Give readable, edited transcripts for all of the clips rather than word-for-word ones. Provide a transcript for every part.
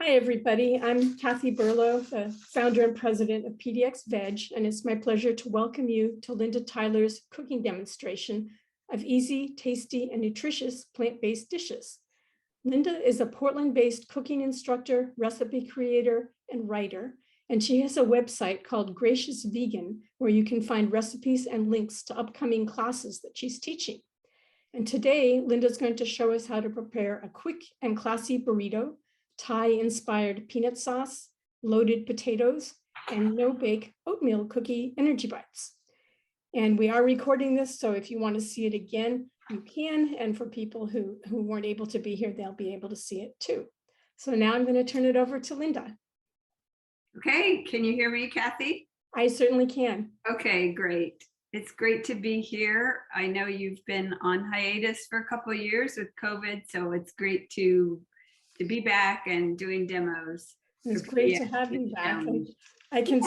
Hi, everybody. I'm Kathy Burlow, the founder and president of PDX Veg, and it's my pleasure to welcome you to Linda Tyler's cooking demonstration of easy, tasty, and nutritious plant-based dishes. Linda is a Portland-based cooking instructor, recipe creator, and writer, and she has a website called Gracious Vegan, where you can find recipes and links to upcoming classes that she's teaching. And today, Linda's going to show us how to prepare a quick and classy burrito, Thai-inspired peanut sauce, loaded potatoes, and no-bake oatmeal cookie energy bites. And we are recording this, so if you want to see it again, you can. And for people who weren't able to be here, they'll be able to see it too. So now I'm going to turn it over to Linda. Okay, can you hear me, Kathy? I certainly can. Okay, great. It's great to be here. I know you've been on hiatus for a couple of years with COVID, so it's great to be back and doing demos. It's great to have you back. And I can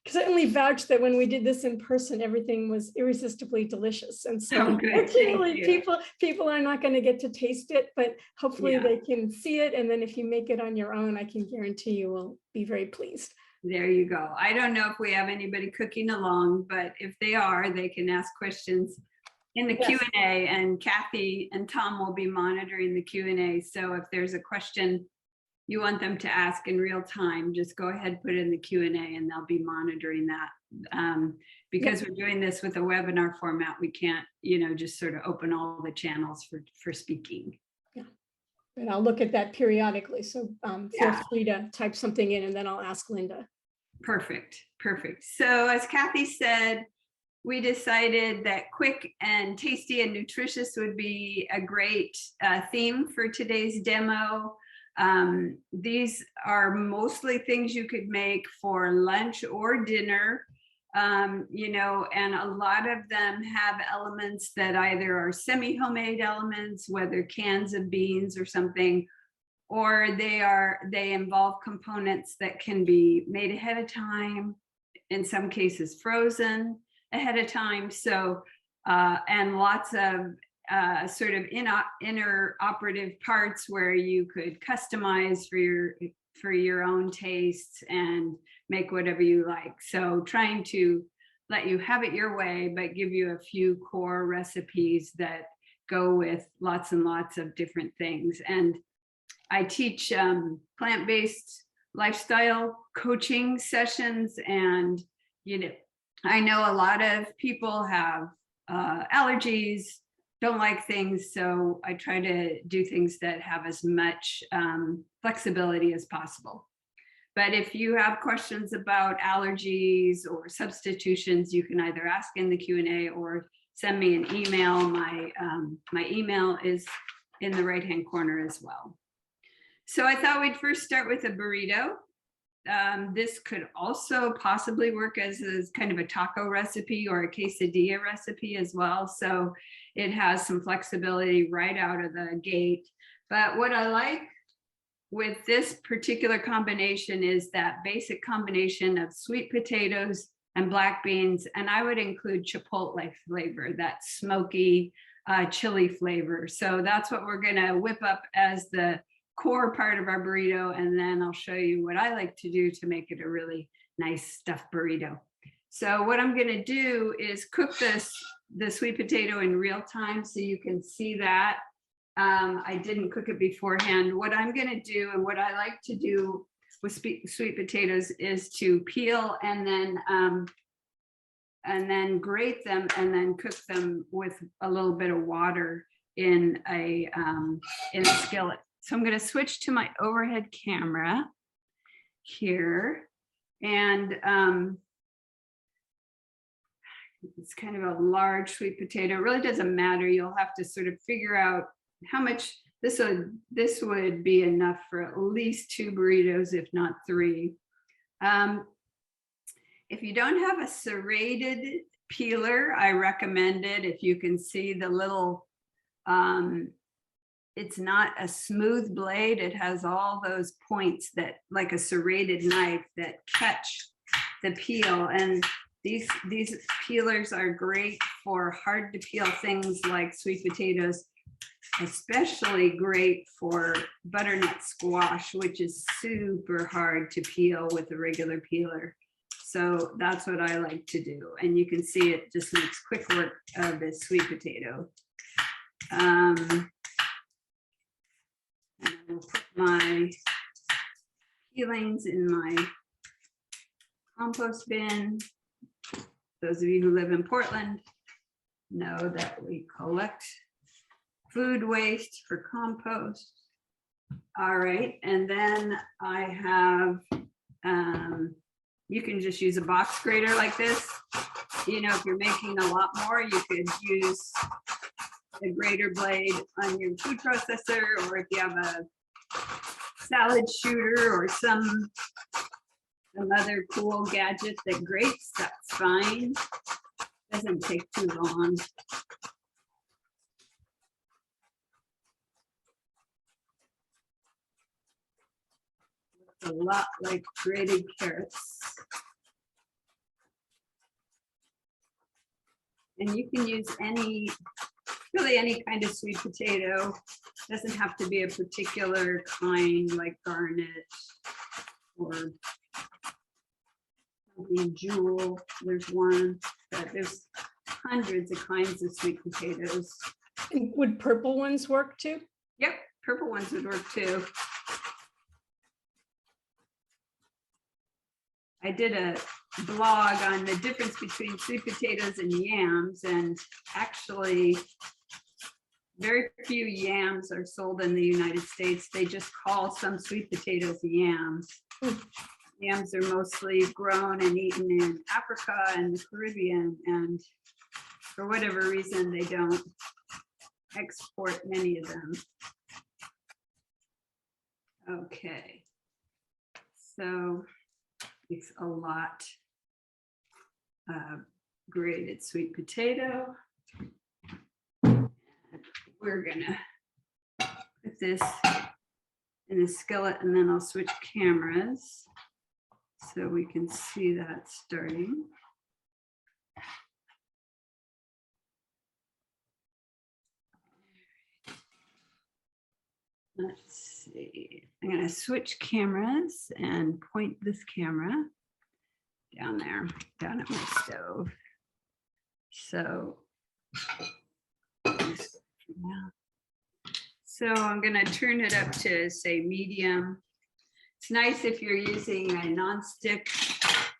certainly vouch that when we did this in person, everything was irresistibly delicious. And so people are not going to get to taste it, but hopefully they can see it. And then if you make it on your own, I can guarantee you will be very pleased. There you go. I don't know if we have anybody cooking along, but if they are, they can ask questions in the Q&A, and Kathy and Tom will be monitoring the Q&A. So if there's a question you want them to ask in real time, just go ahead, put it in the Q&A, and they'll be monitoring that. Because we're doing this with a webinar format, we can't, just sort of open all the channels for speaking. Yeah, but I'll look at that periodically. So feel free to type something in, and then I'll ask Linda. Perfect, perfect. So as Kathy said, we decided that quick and tasty and nutritious would be a great theme for today's demo. These are mostly things you could make for lunch or dinner, and a lot of them have elements that either are semi-homemade elements, whether cans of beans or something, or they involve components that can be made ahead of time, in some cases frozen ahead of time. So, and lots of sort of inner operative parts where you could customize for your own tastes and make whatever you like. So trying to let you have it your way, but give you a few core recipes that go with lots and lots of different things. And I teach plant-based lifestyle coaching sessions, and I know a lot of people have allergies, don't like things, so I try to do things that have as much flexibility as possible. But if you have questions about allergies or substitutions, you can either ask in the Q&A or send me an email. My email is in the right-hand corner as well. So I thought we'd first start with a burrito. This could also possibly work as kind of a taco recipe or a quesadilla recipe as well. So it has some flexibility right out of the gate. But what I like with this particular combination is that basic combination of sweet potatoes and black beans. And I would include chipotle flavor, that smoky chili flavor. So that's what we're gonna whip up as the core part of our burrito, and then I'll show you what I like to do to make it a really nice stuffed burrito. So what I'm going to do is cook the sweet potato in real time so you can see that. I didn't cook it beforehand. What I'm going to do, and what I like to do with sweet potatoes, is to peel and then grate them and then cook them with a little bit of water in a skillet. So I'm going to switch to my overhead camera here, and it's kind of a large sweet potato. It really doesn't matter. You'll have to sort of figure out how much this would be enough for at least 2 burritos, if not 3. If you don't have a serrated peeler, I recommend it. If you can see the little it's not a smooth blade. It has all those points that, like a serrated knife, that catch the peel. And these peelers are great for hard to peel things like sweet potatoes. especially great for butternut squash, which is super hard to peel with a regular peeler. So that's what I like to do. And you can see it just makes quick work of this sweet potato. And I will put my peelings in my compost bin. Those of you who live in Portland know that we collect food waste for compost. All right, and then I have, you can just use a box grater like this. You know, if you're making a lot more, you could use a grater blade on your food processor, or if you have a salad shooter or some other cool gadget that grates, that's fine. Doesn't take too long. Looks a lot like grated carrots. And you can use really any kind of sweet potato. Doesn't have to be a particular kind like garnet or jewel. There's one, but there's hundreds of kinds of sweet potatoes. And would purple ones work too? Yep, purple ones would work too. I did a blog on the difference between sweet potatoes and yams, and actually very few yams are sold in the United States. They just call some sweet potatoes yams. Yams are mostly grown and eaten in Africa and the Caribbean, and for whatever reason, they don't export many of them. Okay, so it's a lot of grated sweet potato. We're gonna put this in a skillet, and then I'll switch cameras so we can see that starting. Let's see, I'm gonna switch cameras and point this camera down there, down at my stove. So, I'm gonna turn it up to say medium. It's nice if you're using a non-stick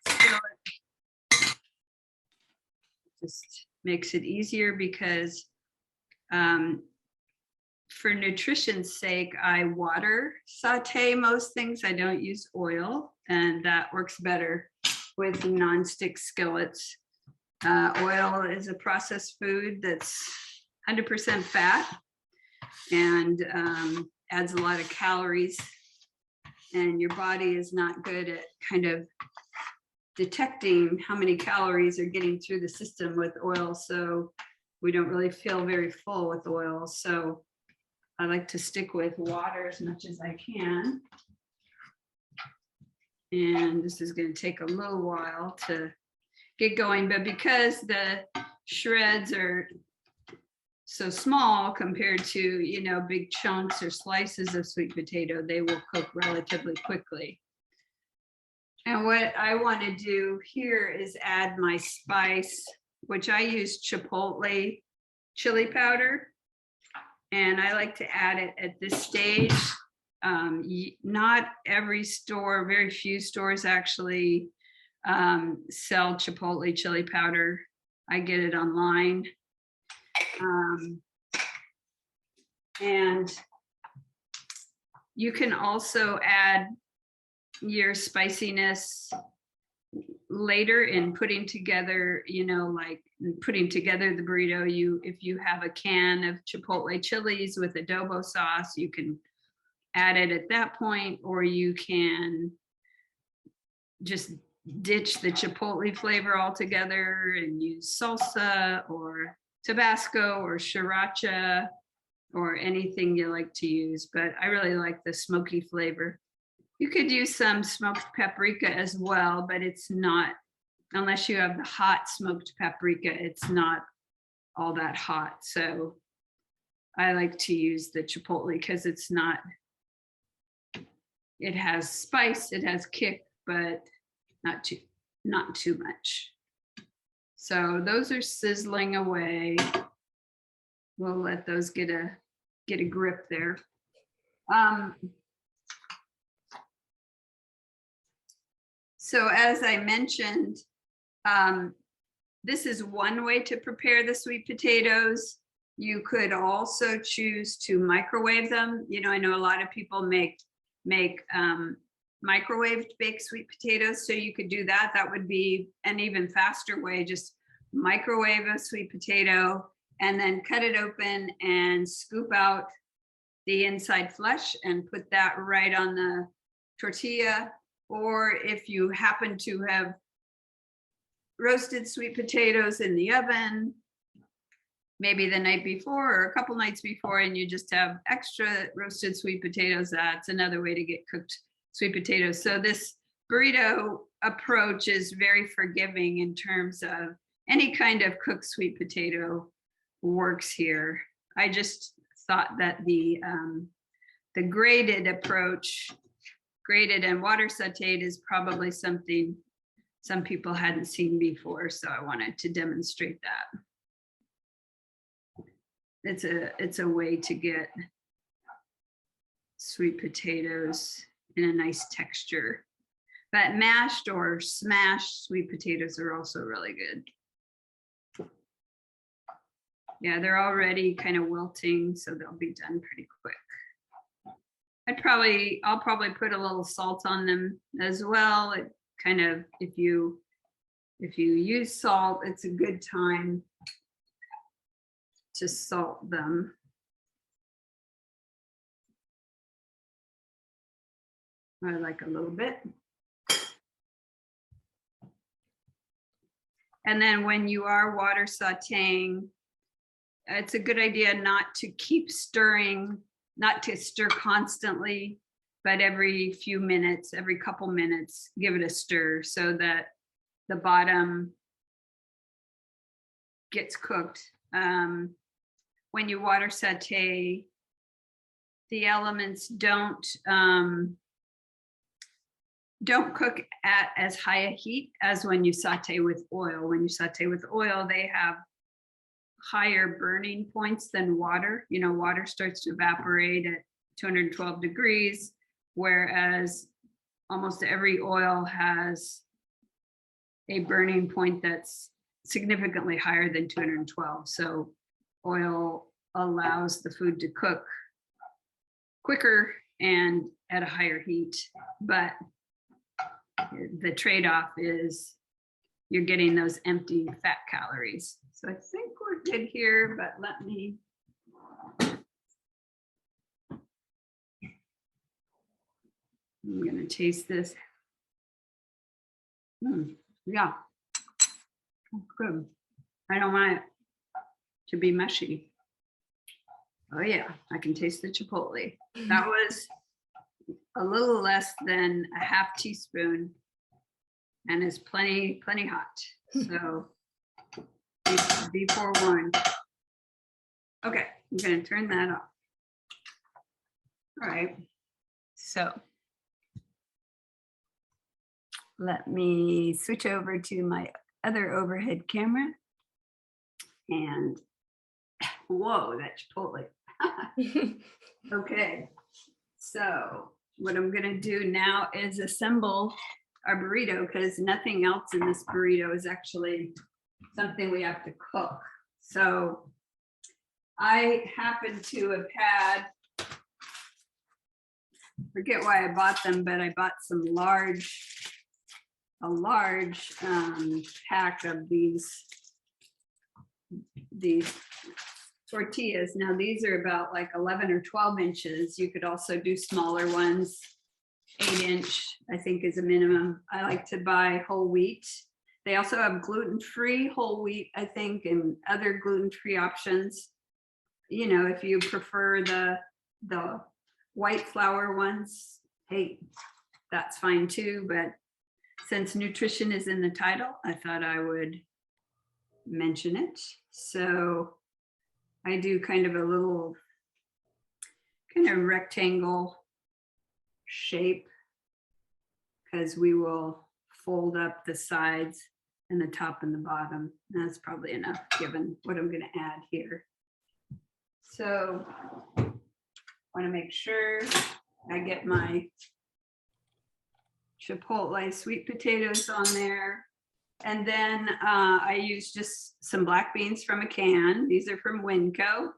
skillet. Just makes it easier because for nutrition's sake, I water saute most things. I don't use oil, and that works better with non-stick skillets. Oil is a processed food that's 100% fat and adds a lot of calories, and your body is not good at kind of detecting how many calories are getting through the system with oil, so we don't really feel very full with oil. So I like to stick with water as much as I can. And this is going to take a little while to get going, but because the shreds are so small compared to, you know, big chunks or slices of sweet potato, they will cook relatively quickly. And what I want to do here is add my spice, which I use chipotle chili powder. And I like to add it at this stage. Not every store, very few stores actually sell chipotle chili powder. I get it online. And you can also add your spiciness later in putting together, you know, like putting together the burrito. If you have a can of chipotle chilies with adobo sauce, you can add it at that point, or you can just ditch the chipotle flavor altogether and use salsa or Tabasco or sriracha or anything you like to use. But I really like the smoky flavor. You could use some smoked paprika as well, but it's not, unless you have the hot smoked paprika, it's not all that hot. So I like to use the chipotle because it has spice, it has kick, but not too much. So those are sizzling away. We'll let those get a grip there. So as I mentioned, this is one way to prepare the sweet potatoes. You could also choose to microwave them. You know, I know a lot of people make microwaved baked sweet potatoes, so you could do that. That would be an even faster way. Just microwave a sweet potato and then cut it open and scoop out the inside flesh and put that right on the tortilla. Or if you happen to have roasted sweet potatoes in the oven, maybe the night before or a couple nights before, and you just have extra roasted sweet potatoes, that's another way to get cooked sweet potatoes. So this burrito approach is very forgiving in terms of any kind of cooked sweet potato works here. I just thought that the grated approach, grated and water sauteed, is probably something some people hadn't seen before, so I wanted to demonstrate that. It's a way to get sweet potatoes in a nice texture. But mashed or smashed sweet potatoes are also really good. Yeah, they're already kind of wilting, so they'll be done pretty quick. I'll probably put a little salt on them as well. It kind of, if you use salt, it's a good time to salt them. I like a little bit. And then when you are water sauteing, it's a good idea not to keep stirring, not to stir constantly, but every few minutes, every couple minutes, give it a stir so that the bottom gets cooked. When you water saute, the elements don't cook at as high a heat as when you saute with oil. When you saute with oil, they have higher burning points than water. You know, water starts to evaporate at 212 degrees, whereas almost every oil has a burning point that's significantly higher than 212. So oil allows the food to cook quicker and at a higher heat, but the trade-off is you're getting those empty fat calories. So I think we're good here, but let me. I'm gonna taste this. Yeah, good. I don't want it to be mushy. Oh yeah, I can taste the chipotle. That was a little less than a half teaspoon and is plenty hot. So be forewarned. Okay, I'm gonna turn that off. All right, so let me switch over to my other overhead camera. And whoa, that chipotle. Okay, so what I'm gonna do now is assemble our burrito, because nothing else in this burrito is actually something we have to cook. So I happen to have had, forget why I bought them, but I bought some a large pack of these tortillas. Now these are about like 11 or 12 inches. You could also do smaller ones. 8-inch, I think, is a minimum. I like to buy whole wheat. They also have gluten-free whole wheat, I think, and other gluten-free options. You know, if you prefer the white flour ones, hey, that's fine too. But since nutrition is in the title, I thought I would mention it. So I do kind of a little kind of rectangle shape because we will fold up the sides and the top and the bottom. That's probably enough given what I'm going to add here. So I want to make sure I get my Chipotle sweet potatoes on there. And then I use just some black beans from a can. These are from Winco.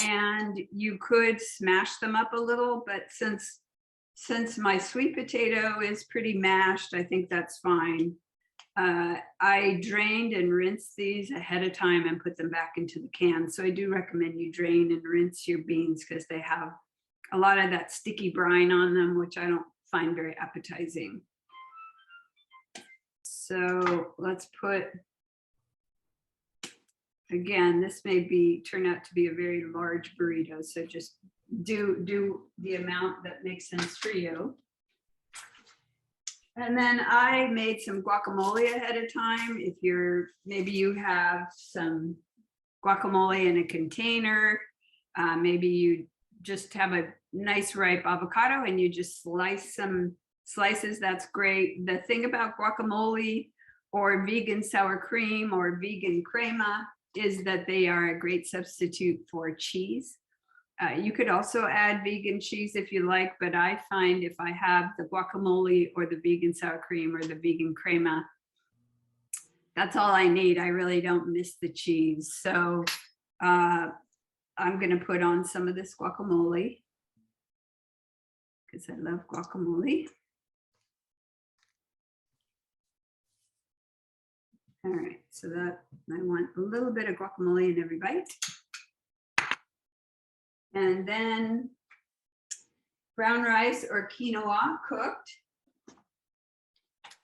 And you could smash them up a little, but since my sweet potato is pretty mashed, I think that's fine. I drained and rinsed these ahead of time and put them back into the can. So I do recommend you drain and rinse your beans because they have a lot of that sticky brine on them, which I don't find very appetizing. So let's put, again, this may turn out to be a very large burrito. So just do the amount that makes sense for you. And then I made some guacamole ahead of time. If maybe you have some guacamole in a container, maybe you just have a nice ripe avocado and you just slice some slices, that's great. The thing about guacamole or vegan sour cream or vegan crema is that they are a great substitute for cheese. You could also add vegan cheese if you like, but I find if I have the guacamole or the vegan sour cream or the vegan crema, that's all I need. I really don't miss the cheese. So I'm going to put on some of this guacamole because I love guacamole. All right, so that I want a little bit of guacamole in every bite. And then brown rice or quinoa cooked.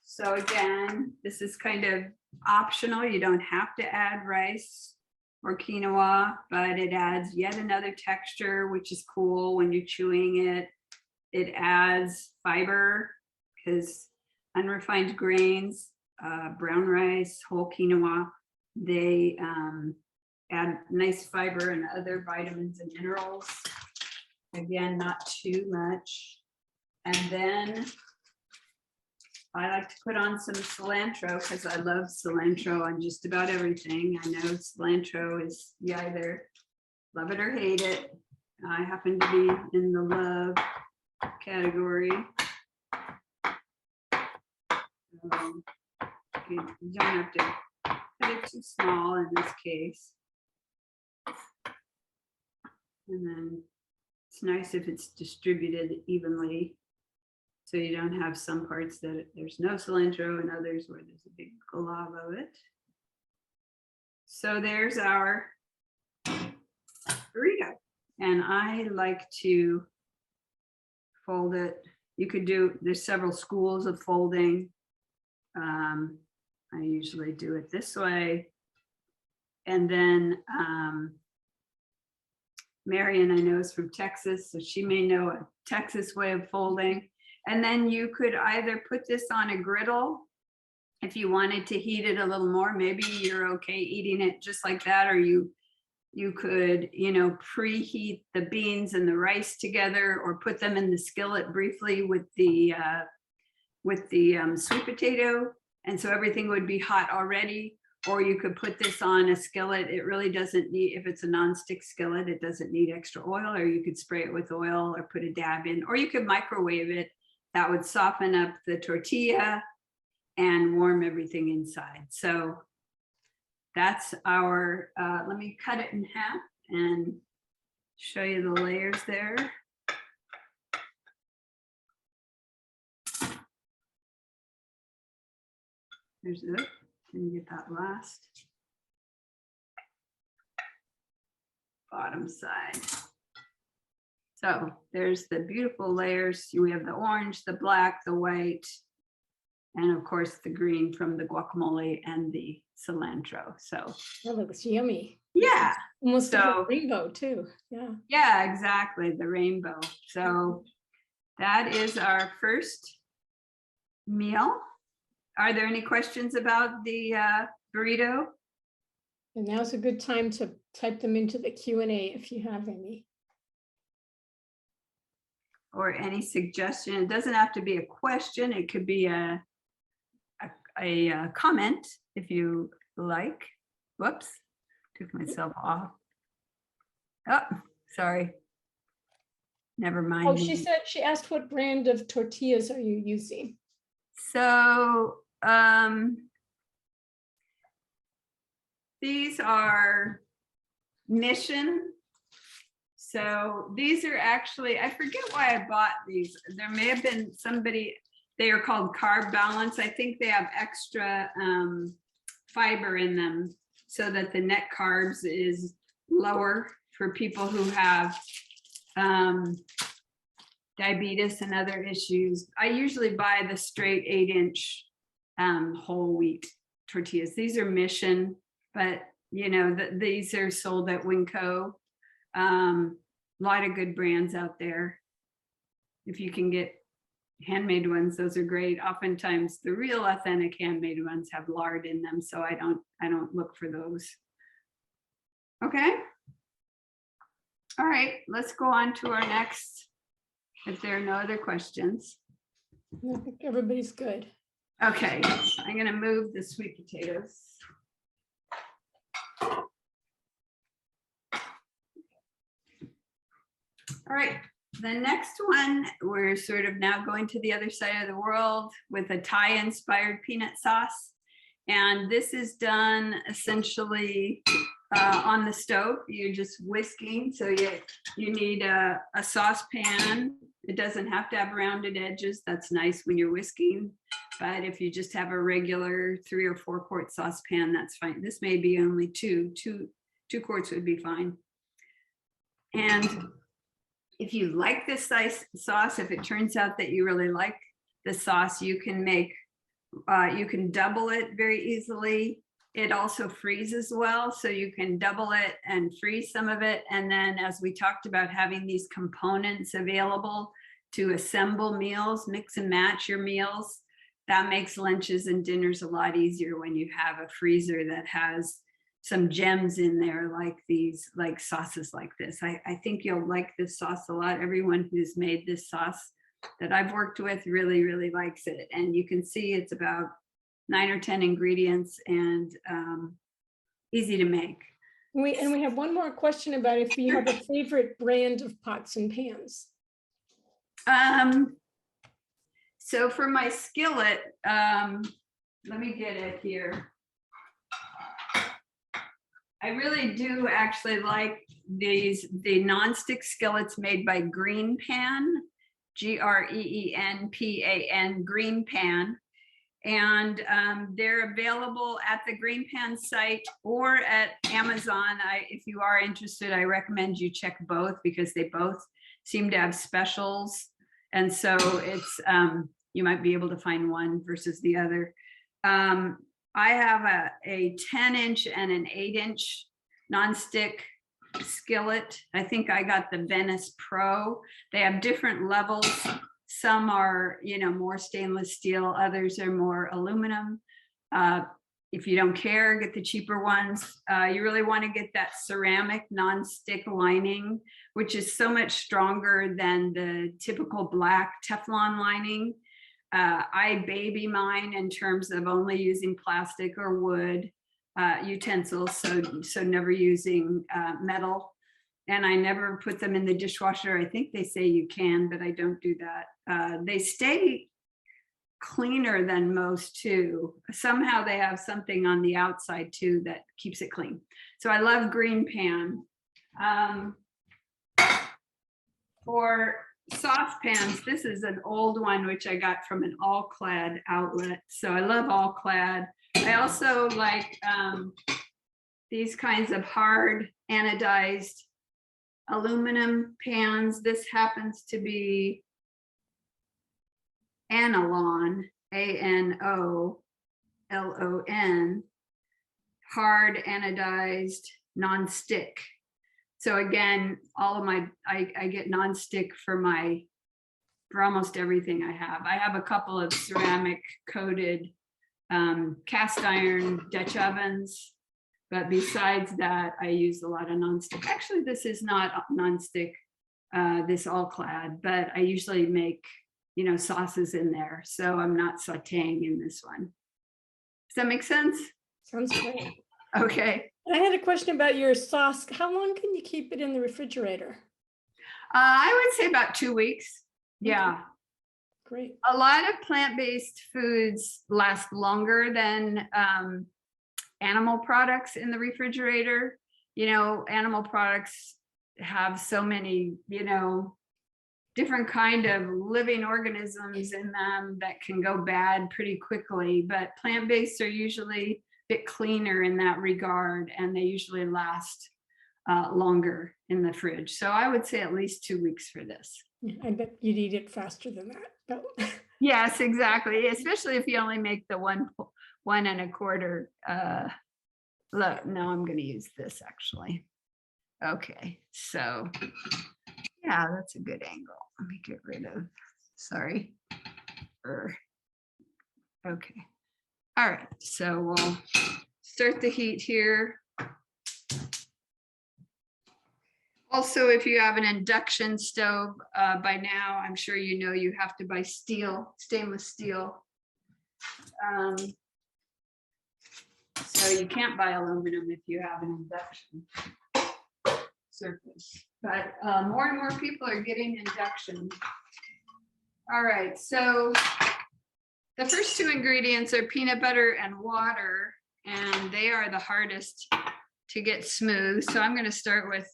So again, this is kind of optional. You don't have to add rice or quinoa, but it adds yet another texture, which is cool when you're chewing it. It adds fiber because unrefined grains, brown rice, whole quinoa, they add nice fiber and other vitamins and minerals. Again, not too much. And then I like to put on some cilantro because I love cilantro on just about everything. I know cilantro is, you either love it or hate it. I happen to be in the love category. You don't have to cut it too small in this case. And then it's nice if it's distributed evenly so you don't have some parts that there's no cilantro and others where there's a big glob of it. So there's our burrito. And I like to fold it. You could do, there's several schools of folding. I usually do it this way. And then Marion, I know, is from Texas, so she may know a Texas way of folding. And then you could either put this on a griddle if you wanted to heat it a little more. Maybe you're okay eating it just like that, or you could, preheat the beans and the rice together, or put them in the skillet briefly with the sweet potato, and so everything would be hot already. Or you could put this on a skillet. It really doesn't need, if it's a nonstick skillet, it doesn't need extra oil, or you could spray it with oil or put a dab in, or you could microwave it. That would soften up the tortilla and warm everything inside. So that's our, let me cut it in half and show you the layers there. There's it. Can you get that last bottom side? So there's the beautiful layers. We have the orange, the black, the white, and of course the green from the guacamole and the cilantro. So that looks yummy. Yeah. Almost a rainbow too. Yeah. Yeah, exactly. The rainbow. So that is our first meal. Are there any questions about the burrito? And now's a good time to type them into the Q&A if you have any. Or any suggestion. It doesn't have to be a question. It could be a comment if you like. Whoops, took myself off. Oh, sorry. Never mind. Oh, she asked what brand of tortillas are you using? So these are Mission. So these are actually, I forget why I bought these. There may have been somebody, they are called Carb Balance. I think they have extra fiber in them so that the net carbs is lower for people who have diabetes and other issues. I usually buy the straight 8-inch whole wheat tortillas. These are Mission, but you know, these are sold at Winco. A lot of good brands out there. If you can get handmade ones, those are great. Oftentimes the real authentic handmade ones have lard in them, so I don't look for those. Okay. All right, let's go on to our next, if there are no other questions. I think everybody's good. Okay, I'm gonna move the sweet potatoes. All right, the next one, we're sort of now going to the other side of the world with a Thai-inspired peanut sauce. And this is done essentially on the stove. You're just whisking. So you need a saucepan. It doesn't have to have rounded edges. That's nice when you're whisking. But if you just have a regular 3 or 4 quart saucepan, that's fine. This may be only two quarts would be fine. And if you like this sauce, if it turns out that you really like the sauce, you can make, you can double it very easily. It also freezes well, so you can double it and freeze some of it. And then, as we talked about, having these components available to assemble meals, mix and match your meals, that makes lunches and dinners a lot easier when you have a freezer that has some gems in there, like these, like sauces like this. I think you'll like this sauce a lot. Everyone who's made this sauce that I've worked with really, really likes it. And you can see it's about 9 or 10 ingredients and easy to make. We have one more question about if you have a favorite brand of pots and pans. So for my skillet, let me get it here. I really do actually like the nonstick skillets made by Green Pan, Greenpan, Green Pan. And they're available at the Green Pan site or at Amazon. If you are interested, I recommend you check both because they both seem to have specials. And so it's, you might be able to find one versus the other. I have a 10-inch and an 8-inch nonstick skillet. I think I got the Venice Pro. They have different levels. Some are, you know, more stainless steel. Others are more aluminum. If you don't care, get the cheaper ones. You really want to get that ceramic nonstick lining, which is so much stronger than the typical black Teflon lining. I baby mine in terms of only using plastic or wood utensils, so never using metal. And I never put them in the dishwasher. I think they say you can, but I don't do that. They stay cleaner than most too. Somehow they have something on the outside too that keeps it clean. So I love Green Pan. For saucepans, this is an old one which I got from an All-Clad outlet. So I love All-Clad. I also like these kinds of hard anodized aluminum pans. This happens to be Anolon, ANOLON, hard anodized nonstick. So again, all of my, I get nonstick for almost everything I have. I have a couple of ceramic coated cast iron Dutch ovens But besides that, I use a lot of nonstick. Actually, this is not nonstick, this all-clad, but I usually make, you know, sauces in there. So I'm not sauteing in this one. Does that make sense? Sounds great. Okay. I had a question about your sauce. How long can you keep it in the refrigerator? I would say about 2 weeks. Yeah. Okay. Great. A lot of plant-based foods last longer than animal products in the refrigerator. You know, animal products have so many, you know, different kind of living organisms in them that can go bad pretty quickly, but plant-based are usually a bit cleaner in that regard, and they usually last longer in the fridge. So I would say at least 2 weeks for this. I bet you'd eat it faster than that. But Yes, exactly. Especially if you only make the 1 1¼ look, no, I'm going to use this actually. Okay, so yeah, that's a good angle. Let me get rid of, sorry. Okay. All right, so we'll start the heat here. Also, if you have an induction stove, by now, I'm sure you know you have to buy stainless steel. So you can't buy aluminum if you have an induction surface. But more and more people are getting induction. All right, so the first 2 ingredients are peanut butter and water, and they are the hardest to get smooth. So I'm going to start with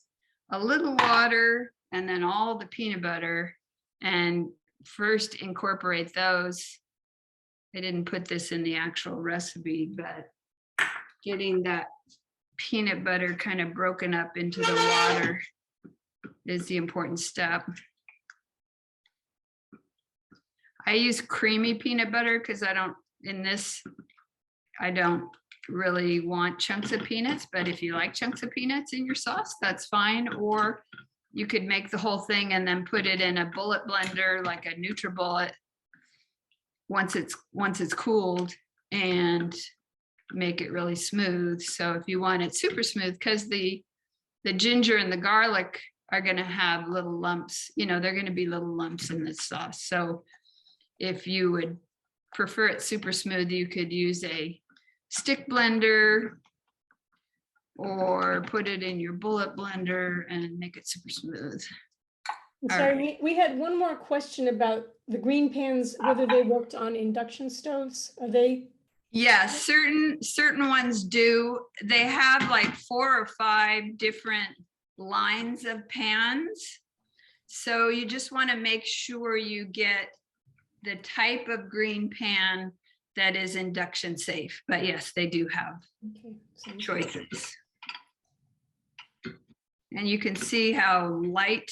a little water and then all the peanut butter, and first incorporate those. I didn't put this in the actual recipe, but getting that peanut butter kind of broken up into the water is the important step. I use creamy peanut butter because I don't really want chunks of peanuts, but if you like chunks of peanuts in your sauce, that's fine. Or you could make the whole thing and then put it in a bullet blender, like a NutriBullet, once it's cooled, and make it really smooth. So if you want it super smooth, because the ginger and the garlic are going to have little lumps, you know, they're going to be little lumps in this sauce. So if you would prefer it super smooth, you could use a stick blender or put it in your bullet blender and make it super smooth. Sorry, we had one more question about the green pans, whether they worked on induction stoves. Are they? Yeah, certain ones do. They have like 4 or 5 different lines of pans. So you just want to make sure you get the type of green pan that is induction safe. But yes, they do have choices. And you can see how light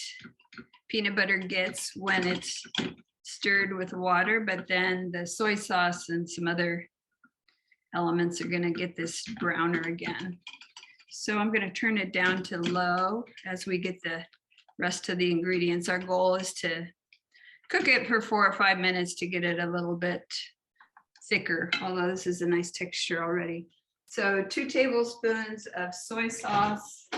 peanut butter gets when it's stirred with water, but then the soy sauce and some other elements are going to get this browner again. So I'm going to turn it down to low as we get the rest of the ingredients. Our goal is to cook it for 4 or 5 minutes to get it a little bit thicker, although this is a nice texture already. So 2 tablespoons of soy sauce.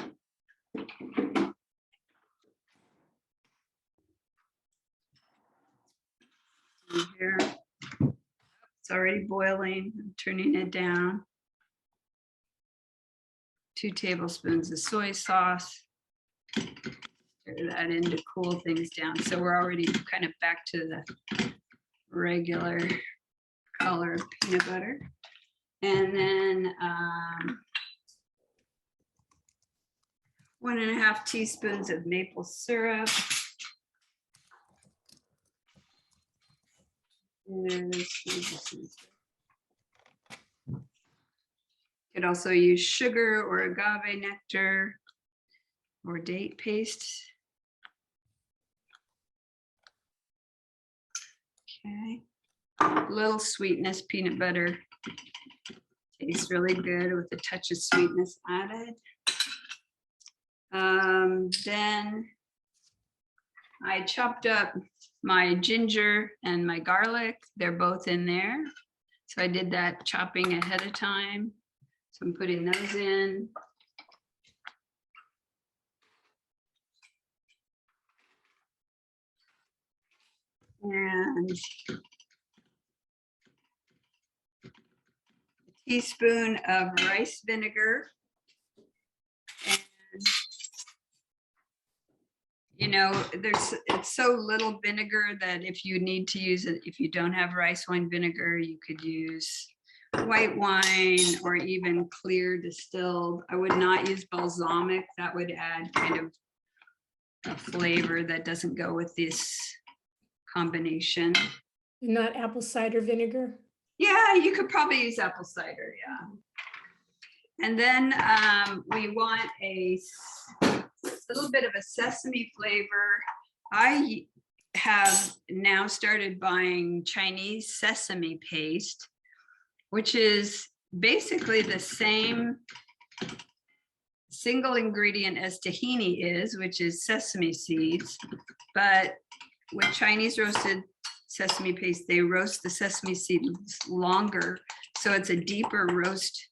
Here. It's already boiling. I'm turning it down. 2 tablespoons of soy sauce. Stir that in to cool things down. So we're already kind of back to the regular color of peanut butter. And then 1½ teaspoons of maple syrup. You could also use sugar or agave nectar or date paste. Okay, a little sweetness, peanut butter tastes really good with a touch of sweetness added. Then I chopped up my ginger and my garlic. They're both in there. So I did that chopping ahead of time. So I'm putting those in. And a teaspoon of rice vinegar. And you know, it's so little vinegar that if you need to use it, if you don't have rice wine vinegar, you could use white wine or even clear distilled. I would not use balsamic. That would add kind of a flavor that doesn't go with this combination. Not apple cider vinegar? Yeah, you could probably use apple cider, yeah. And then we want a little bit of a sesame flavor. I have now started buying Chinese sesame paste, which is basically the same single ingredient as tahini is, which is sesame seeds. But with Chinese roasted sesame paste, they roast the sesame seeds longer. So it's a deeper roast.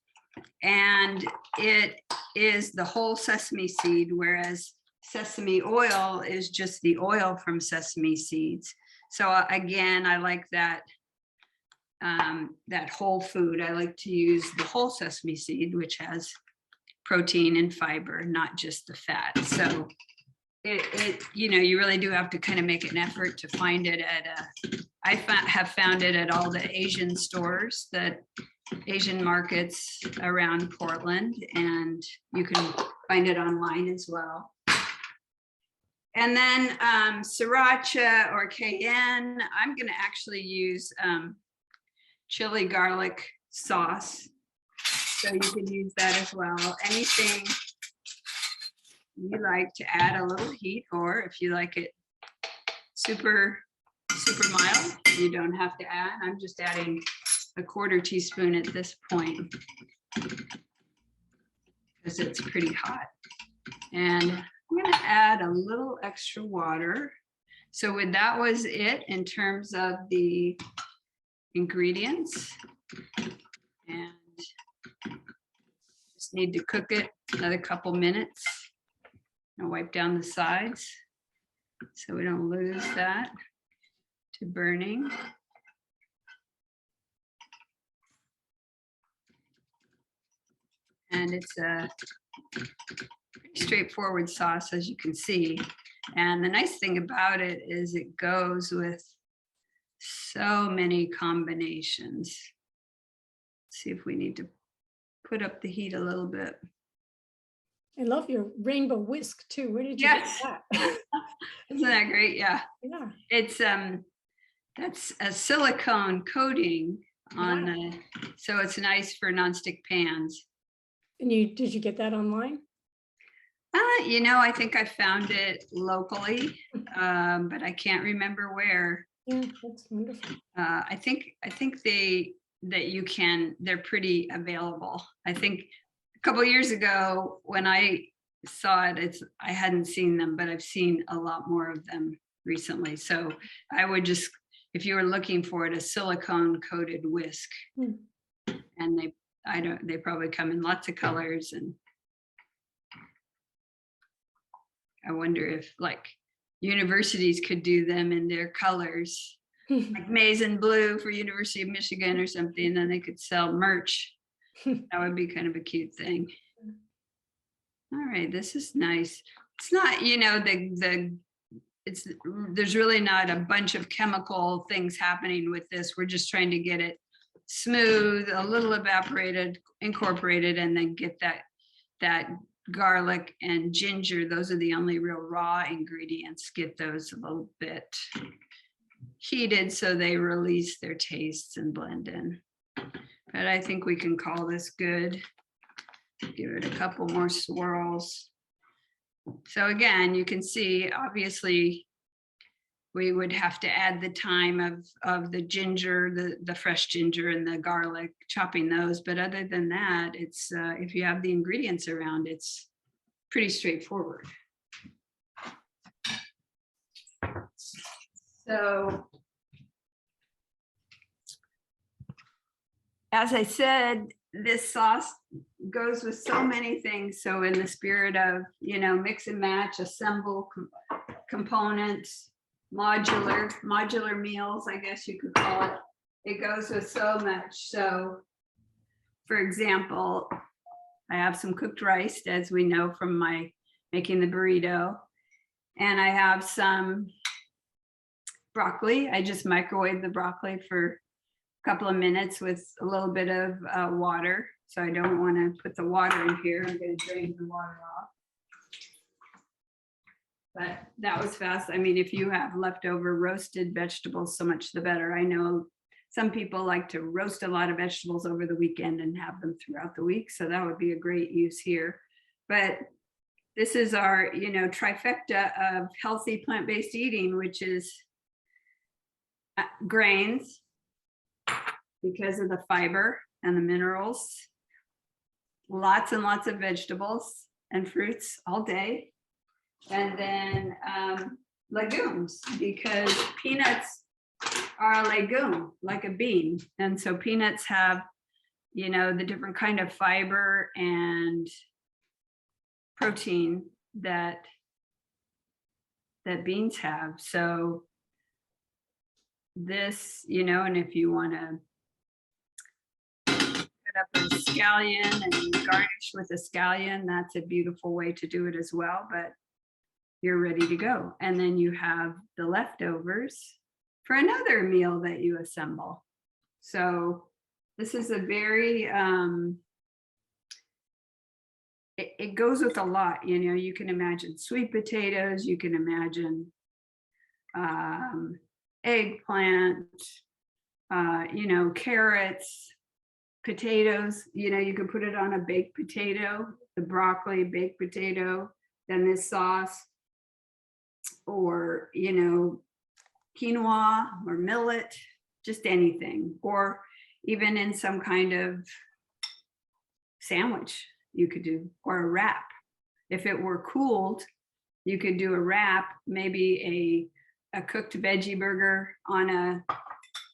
And it is the whole sesame seed, whereas sesame oil is just the oil from sesame seeds. So again, I like that that whole food. I like to use the whole sesame seed, which has protein and fiber, not just the fat. So it you know, you really do have to kind of make an effort to find it at I have found it at all the Asian stores, that Asian markets around Portland, and you can find it online as well. And then sriracha or cayenne, I'm going to actually use chili garlic sauce. So you can use that as well. Anything you like to add a little heat, or if you like it super mild, you don't have to add. I'm just adding a 1/4 teaspoon at this point because it's pretty hot. And I'm going to add a little extra water. So that was it in terms of the ingredients. And just need to cook it another couple minutes. I'll wipe down the sides so we don't lose that to burning. And it's a pretty straightforward sauce, as you can see. And the nice thing about it is it goes with so many combinations. Let's see if we need to put up the heat a little bit. I love your rainbow whisk too. Where did you Yes. get that? Isn't that great? Yeah. Yeah. It's that's a silicone coating on the, so it's nice for nonstick pans. And did you get that online? You know, I think I found it locally, but I can't remember where. Yeah, that's wonderful. I think they're pretty available. I think a couple of years ago when I saw it, I hadn't seen them, but I've seen a lot more of them recently. So I would just, if you were looking for it, a silicone coated whisk. And they probably come in lots of colors, and I wonder if like universities could do them in their colors, like maize and blue for University of Michigan or something, and then they could sell merch. That would be kind of a cute thing. All right, this is nice. It's not, you know, there's really not a bunch of chemical things happening with this. We're just trying to get it smooth, a little evaporated, incorporated, and then get that garlic and ginger. Those are the only real raw ingredients. Get those a little bit heated so they release their tastes and blend in. But I think we can call this good. Give it a couple more swirls. So again, you can see, obviously, we would have to add the time of the ginger, the fresh ginger and the garlic, chopping those. But other than that, it's if you have the ingredients around, it's pretty straightforward. So as I said, this sauce goes with so many things. So in the spirit of, mix and match, assemble components, modular meals, I guess you could call it. It goes with so much. So for example, I have some cooked rice, as we know from my making the burrito, and I have some broccoli. I just microwave the broccoli for a couple of minutes with a little bit of water. So I don't want to put the water in here. I'm going to drain the water off. But that was fast. I mean, if you have leftover roasted vegetables, so much the better. I know some people like to roast a lot of vegetables over the weekend and have them throughout the week. So that would be a great use here. But this is our, trifecta of healthy plant-based eating, which is grains because of the fiber and the minerals, lots and lots of vegetables and fruits all day. And then legumes, because peanuts are a legume, like a bean. And so peanuts have, the different kind of fiber and protein that beans have. So this, and if you want to cut up a scallion and garnish with a scallion, that's a beautiful way to do it as well. But you're ready to go. And then you have the leftovers for another meal that you assemble. So this is a very, it goes with a lot, you can imagine sweet potatoes, you can imagine eggplant, carrots, potatoes, you can put it on a baked potato, the broccoli, baked potato, then this sauce, or, quinoa or millet, just anything, or even in some kind of sandwich you could do, or a wrap. If it were cooled, you could do a wrap, maybe a cooked veggie burger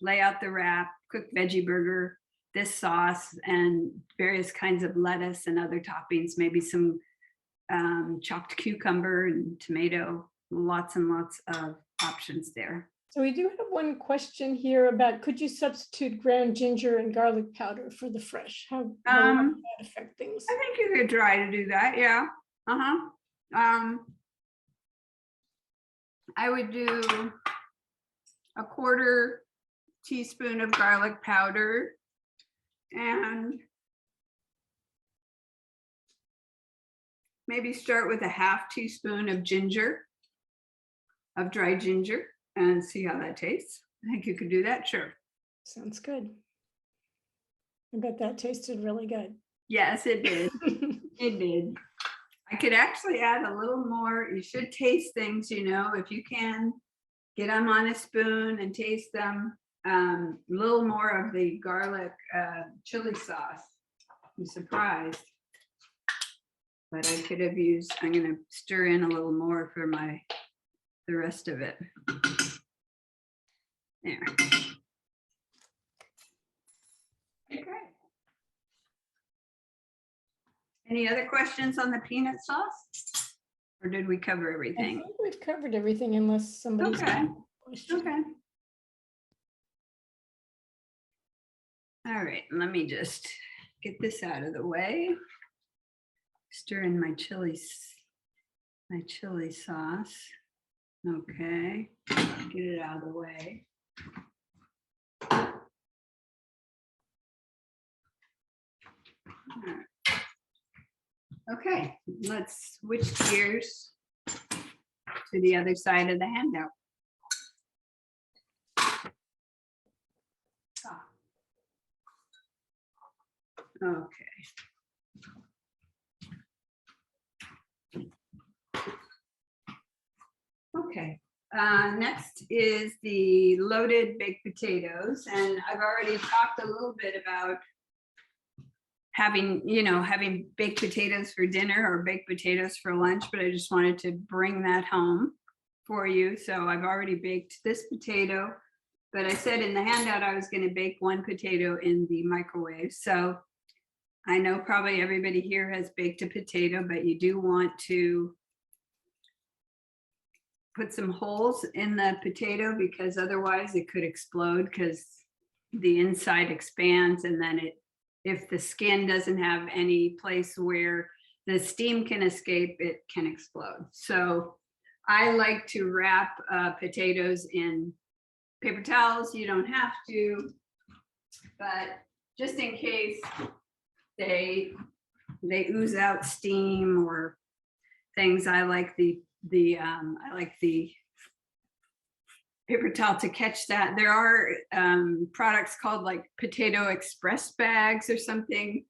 lay out the wrap, cooked veggie burger, this sauce, and various kinds of lettuce and other toppings, maybe some chopped cucumber and tomato, lots and lots of options there. So we do have one question here about, could you substitute ground ginger and garlic powder for the fresh? How would that affect things? I think you could try to do that. Yeah. I would do a 1/4 teaspoon of garlic powder and maybe start with a 1/2 teaspoon of dry ginger, and see how that tastes. I think you could do that. Sure. Sounds good. I bet that tasted really good. Yes, it did. It did. I could actually add a little more. You should taste things, if you can get them on a spoon and taste them. A little more of the garlic chili sauce. I'm surprised. But I could have used, I'm going to stir in a little more for the rest of it. There. Okay. Any other questions on the peanut sauce? Or did we cover everything? I think we've covered everything unless somebody's got a question. Okay. All right, let me just get this out of the way. Stir in my chili sauce. Okay, get it out of the way. Right. Okay, let's switch gears to the other side of the handout. Okay. Okay, next is the loaded baked potatoes, and I've already talked a little bit about having baked potatoes for dinner or baked potatoes for lunch, but I just wanted to bring that home for you. So I've already baked this potato, but I said in the handout I was going to bake one potato in the microwave. So I know probably everybody here has baked a potato, but you do want to put some holes in the potato because otherwise it could explode because the inside expands, and then if the skin doesn't have any place where the steam can escape, it can explode. So I like to wrap potatoes in paper towels. You don't have to, but just in case they ooze out steam or things, I like the paper towel to catch that. There are products called like potato express bags or something,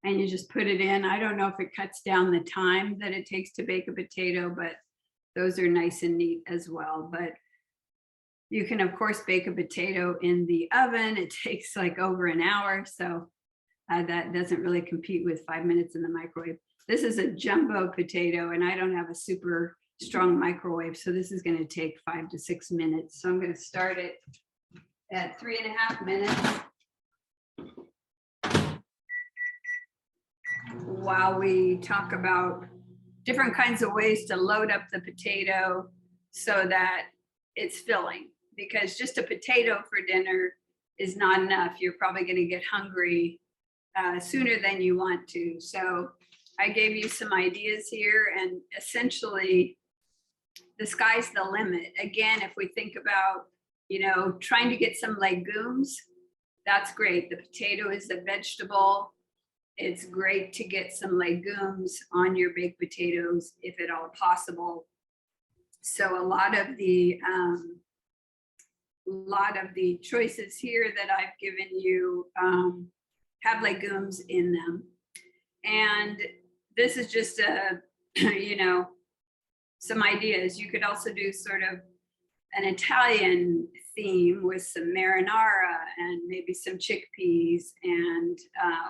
and you just put it in. I don't know if it cuts down the time that it takes to bake a potato, but those are nice and neat as well. But you can, of course, bake a potato in the oven. It takes like over an hour, so that doesn't really compete with 5 minutes in the microwave. This is a jumbo potato, and I don't have a super strong microwave, so this is going to take 5 to 6 minutes. So I'm going to start it at 3.5 minutes while we talk about different kinds of ways to load up the potato so that it's filling, because just a potato for dinner is not enough. You're probably going to get hungry sooner than you want to. So I gave you some ideas here, and essentially the sky's the limit. Again, if we think about, trying to get some legumes, that's great. The potato is a vegetable. It's great to get some legumes on your baked potatoes if at all possible. So a lot of the choices here that I've given you have legumes in them. And this is just some ideas. You could also do sort of an Italian theme with some marinara and maybe some chickpeas and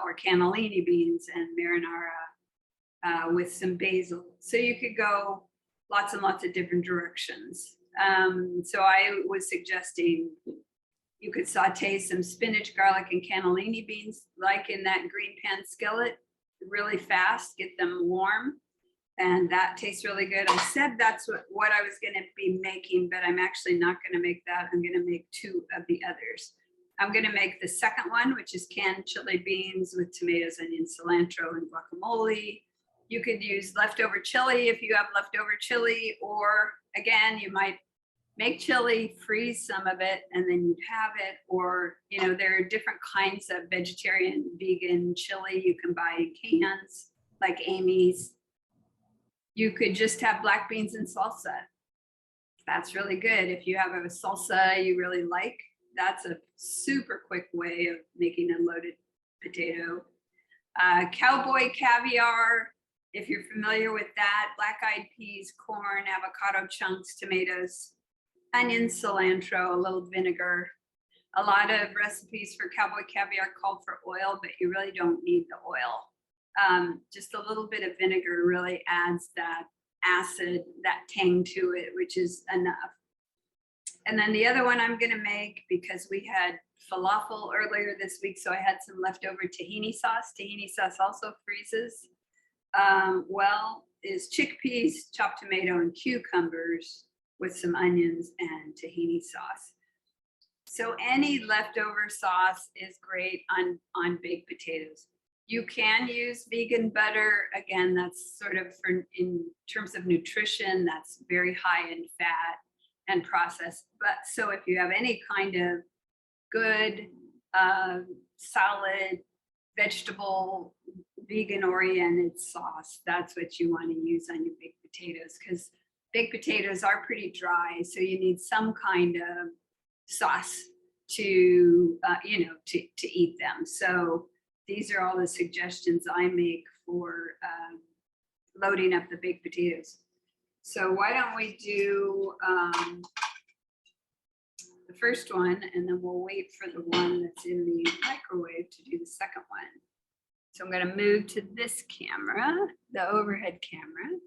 or cannellini beans and marinara with some basil. So you could go lots and lots of different directions. So I was suggesting you could saute some spinach, garlic, and cannellini beans, like in that green pan skillet, really fast, get them warm. And that tastes really good. I said that's what I was going to be making, but I'm actually not going to make that. I'm going to make 2 of the others. I'm going to make the second one, which is canned chili beans with tomatoes, onions, cilantro, and guacamole. You could use leftover chili if you have leftover chili, or again, you might make chili, freeze some of it, and then you'd have it. Or, there are different kinds of vegetarian, vegan chili you can buy in cans, like Amy's. You could just have black beans and salsa. That's really good. If you have a salsa you really like, that's a super quick way of making a loaded potato. Cowboy caviar, if you're familiar with that, black-eyed peas, corn, avocado chunks, tomatoes, onions, cilantro, a little vinegar. A lot of recipes for cowboy caviar call for oil, but you really don't need the oil. Just a little bit of vinegar really adds that acid, that tang to it, which is enough. And then the other one I'm going to make, because we had falafel earlier this week, so I had some leftover tahini sauce. Tahini sauce also freezes well, is chickpeas, chopped tomato, and cucumbers with some onions and tahini sauce. So any leftover sauce is great on baked potatoes. You can use vegan butter. Again, that's sort of in terms of nutrition, that's very high in fat and processed. But so if you have any kind of good, solid, vegetable, vegan-oriented sauce, that's what you want to use on your baked potatoes, because baked potatoes are pretty dry. So you need some kind of sauce to eat them. So these are all the suggestions I make for loading up the baked potatoes. So why don't we do the first one, and then we'll wait for the one that's in the microwave to do the second one. So I'm going to move to this camera, the overhead camera.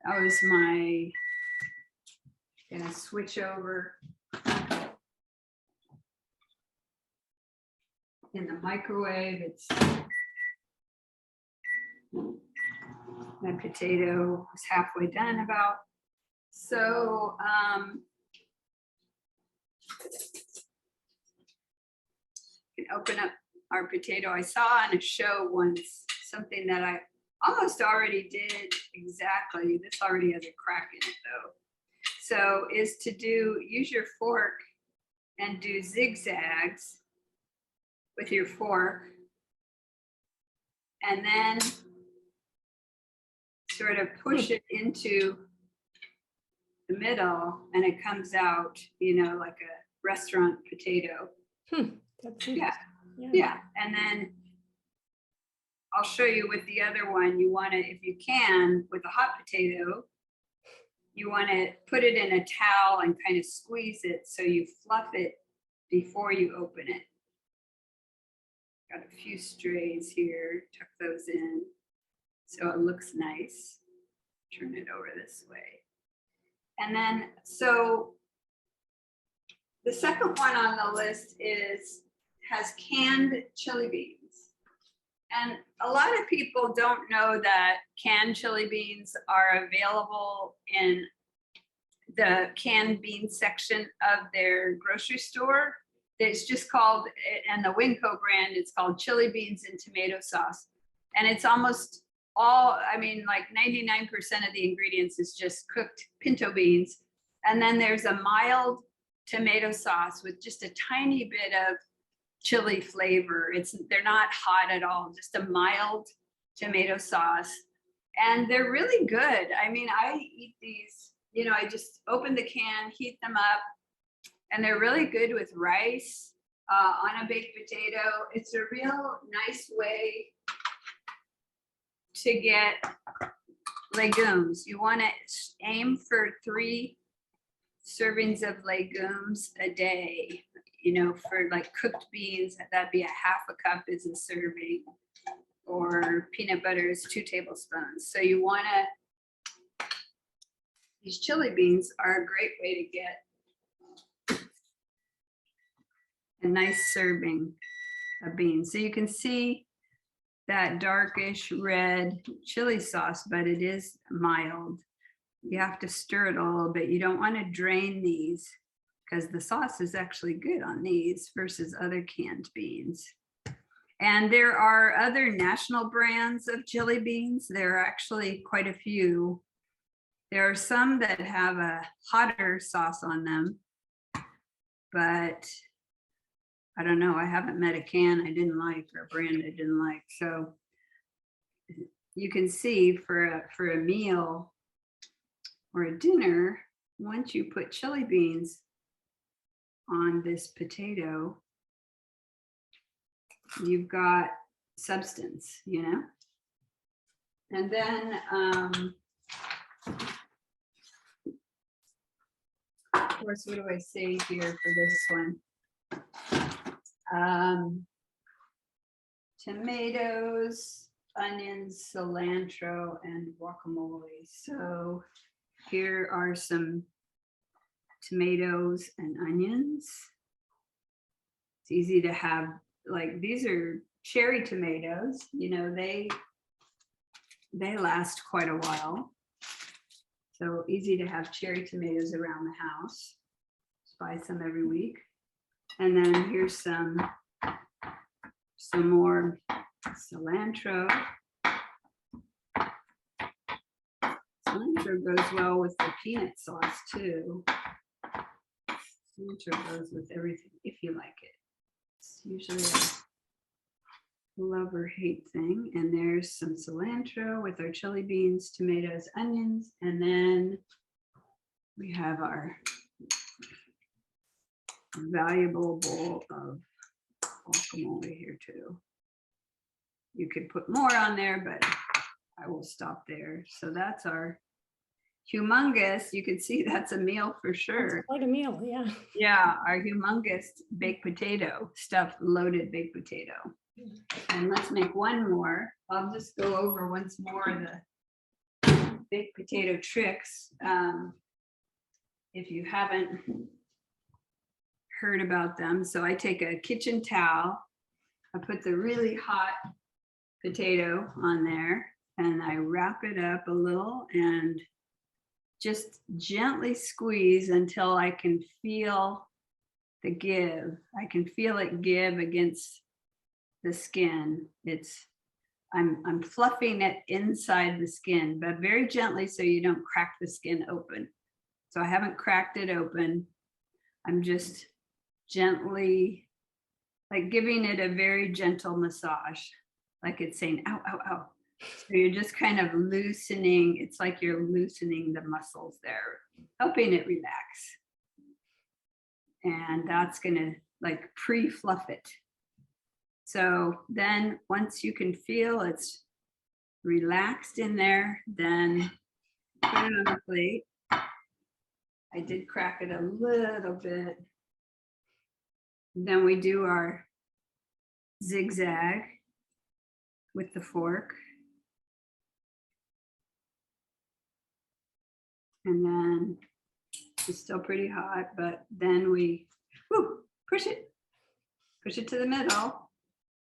That was my, going to switch over. in the microwave. It's my potato is halfway done about. So you can open up our potato. I saw on a show once something that I almost already did exactly. This already has a crack in it though. So is to use your fork and do zigzags with your fork, and then sort of push it into the middle, and it comes out, you know, like a restaurant potato. That's Yeah. And then I'll show you with the other one. You want to, if you can, with a hot potato, you want to put it in a towel and kind of squeeze it so you fluff it before you open it. Got a few strays here, tuck those in so it looks nice. Turn it over this way. And then, so the second one on the list has canned chili beans. And a lot of people don't know that canned chili beans are available in the canned bean section of their grocery store. It's just called, and the Winco brand, it's called chili beans and tomato sauce. And it's almost all, I mean, like 99% of the ingredients is just cooked pinto beans. And then there's a mild tomato sauce with just a tiny bit of chili flavor. They're not hot at all, just a mild tomato sauce. And they're really good. I mean, I eat these, you know, I just open the can, heat them up, and they're really good with rice on a baked potato. It's a real nice way to get legumes. You want to aim for 3 servings of legumes a day. You know, for like cooked beans, that'd be a half a cup is a serving, or peanut butter is 2 tablespoons. So you want to, these chili beans are a great way to get a nice serving of beans. So you can see that darkish red chili sauce, but it is mild. You have to stir it a little bit. You don't want to drain these because the sauce is actually good on these versus other canned beans. And there are other national brands of chili beans. There are actually quite a few. There are some that have a hotter sauce on them, but I don't know. I haven't met a can I didn't like or a brand I didn't like. So you can see for a meal or a dinner, once you put chili beans on this potato, you've got substance, you know? And then, of course, what do I say here for this one? Tomatoes, onions, cilantro, and guacamole. So here are some tomatoes and onions. It's easy to have, like, these are cherry tomatoes, you know, they last quite a while. So easy to have cherry tomatoes around the house. Just buy some every week. And then here's some more cilantro. Cilantro goes well with the peanut sauce too. Cilantro goes with everything if you like it. It's usually a love or hate thing. And there's some cilantro with our chili beans, tomatoes, onions, and then we have our valuable bowl of guacamole here too. You could put more on there, but I will stop there. So that's our humongous, you can see that's a meal for sure. That's quite a meal, yeah. Yeah, our humongous baked potato, stuffed loaded baked potato. And let's make one more. I'll just go over once more the baked potato tricks. If you haven't heard about them. So I take a kitchen towel, I put the really hot potato on there and I wrap it up a little and just gently squeeze until I can feel the give. I can feel it give against the skin. I'm fluffing it inside the skin, but very gently so you don't crack the skin open. So I haven't cracked it open. I'm just gently, like giving it a very gentle massage, like it's saying, ow, ow, ow. So you're just kind of loosening. It's like you're loosening the muscles there, helping it relax. And that's gonna like pre-fluff it. So then once you can feel it's relaxed in there, then put it on the plate. I did crack it a little bit. Then we do our zigzag with the fork. And then it's still pretty hot, but then we push it to the middle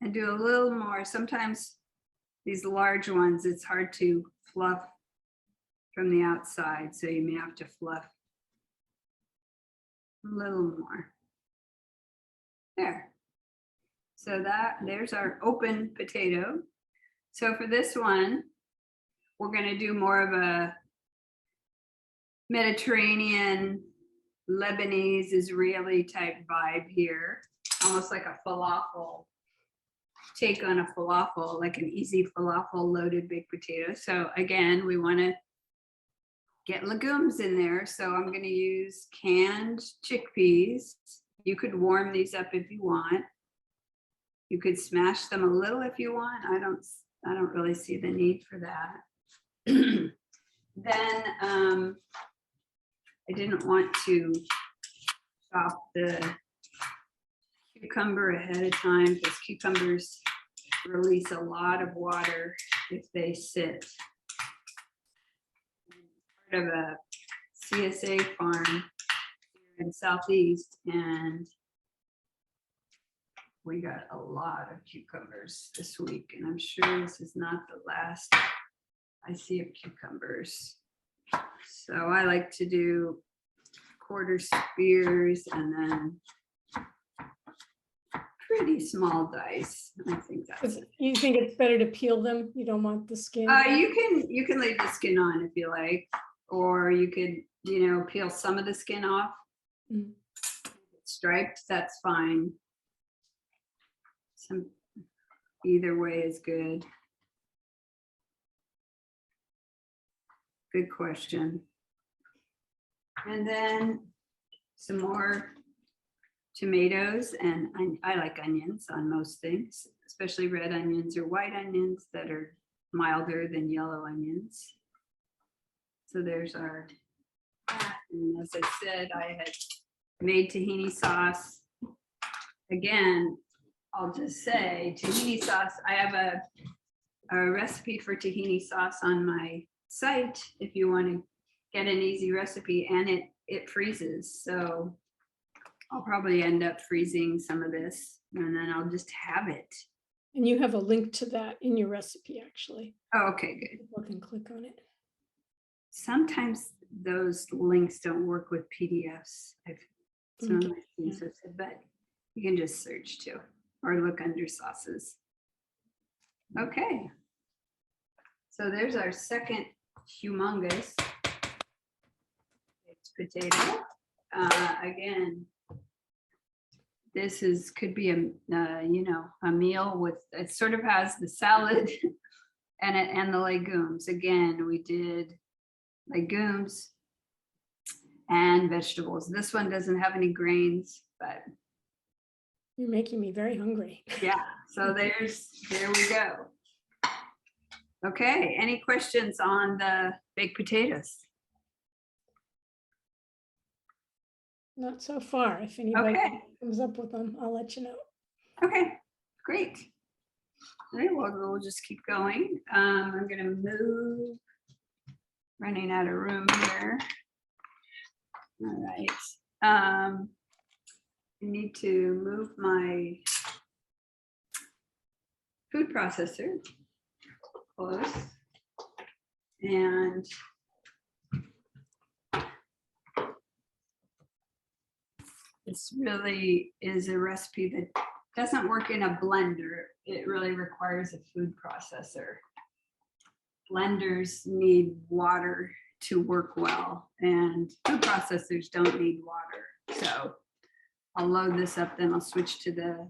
and do a little more. Sometimes these large ones, it's hard to fluff from the outside, so you may have to fluff a little more. There. So there's our open potato. So for this one, we're going to do more of a Mediterranean, Lebanese, Israeli type vibe here, almost like a falafel, take on a falafel, like an easy falafel loaded baked potato. So again, we want to get legumes in there. So I'm going to use canned chickpeas. You could warm these up if you want. You could smash them a little if you want. I don't really see the need for that. Then I didn't want to chop the cucumber ahead of time because cucumbers release a lot of water if they sit. Part of a CSA farm here in Southeast, and we got a lot of cucumbers this week, and I'm sure this is not the last I see of cucumbers. So I like to do quarter spears and then pretty small dice. I think that's it. You think it's better to peel them? You don't want the skin? You can leave the skin on if you like, or you could, peel some of the skin off. Striped, that's fine. Either way is good. Good question. And then some more tomatoes, and I like onions on most things, especially red onions or white onions that are milder than yellow onions. So there's our, and as I said, I had made tahini sauce. Again, I'll just say tahini sauce, I have a recipe for tahini sauce on my site if you want to get an easy recipe, and it freezes. So I'll probably end up freezing some of this and then I'll just have it. And you have a link to that in your recipe, actually. Oh, okay, good. People can click on it. Sometimes those links don't work with PDFs. Some of my students have said, but you can just search too, or look under sauces. Okay. So there's our second humongous baked potato. Again, this could be a meal with, it sort of has the salad and the legumes. Again, we did legumes and vegetables. This one doesn't have any grains, but you're making me very hungry. Yeah, so there we go. Okay, any questions on the baked potatoes? Not so far. If anybody comes up with them, I'll let you know. Okay, great. All right, well, we'll just keep going. I'm going to move, running out of room here. All right. I need to move my food processor. Close. And this really is a recipe that doesn't work in a blender. It really requires a food processor. Blenders need water to work well, and food processors don't need water. So I'll load this up, then I'll switch to the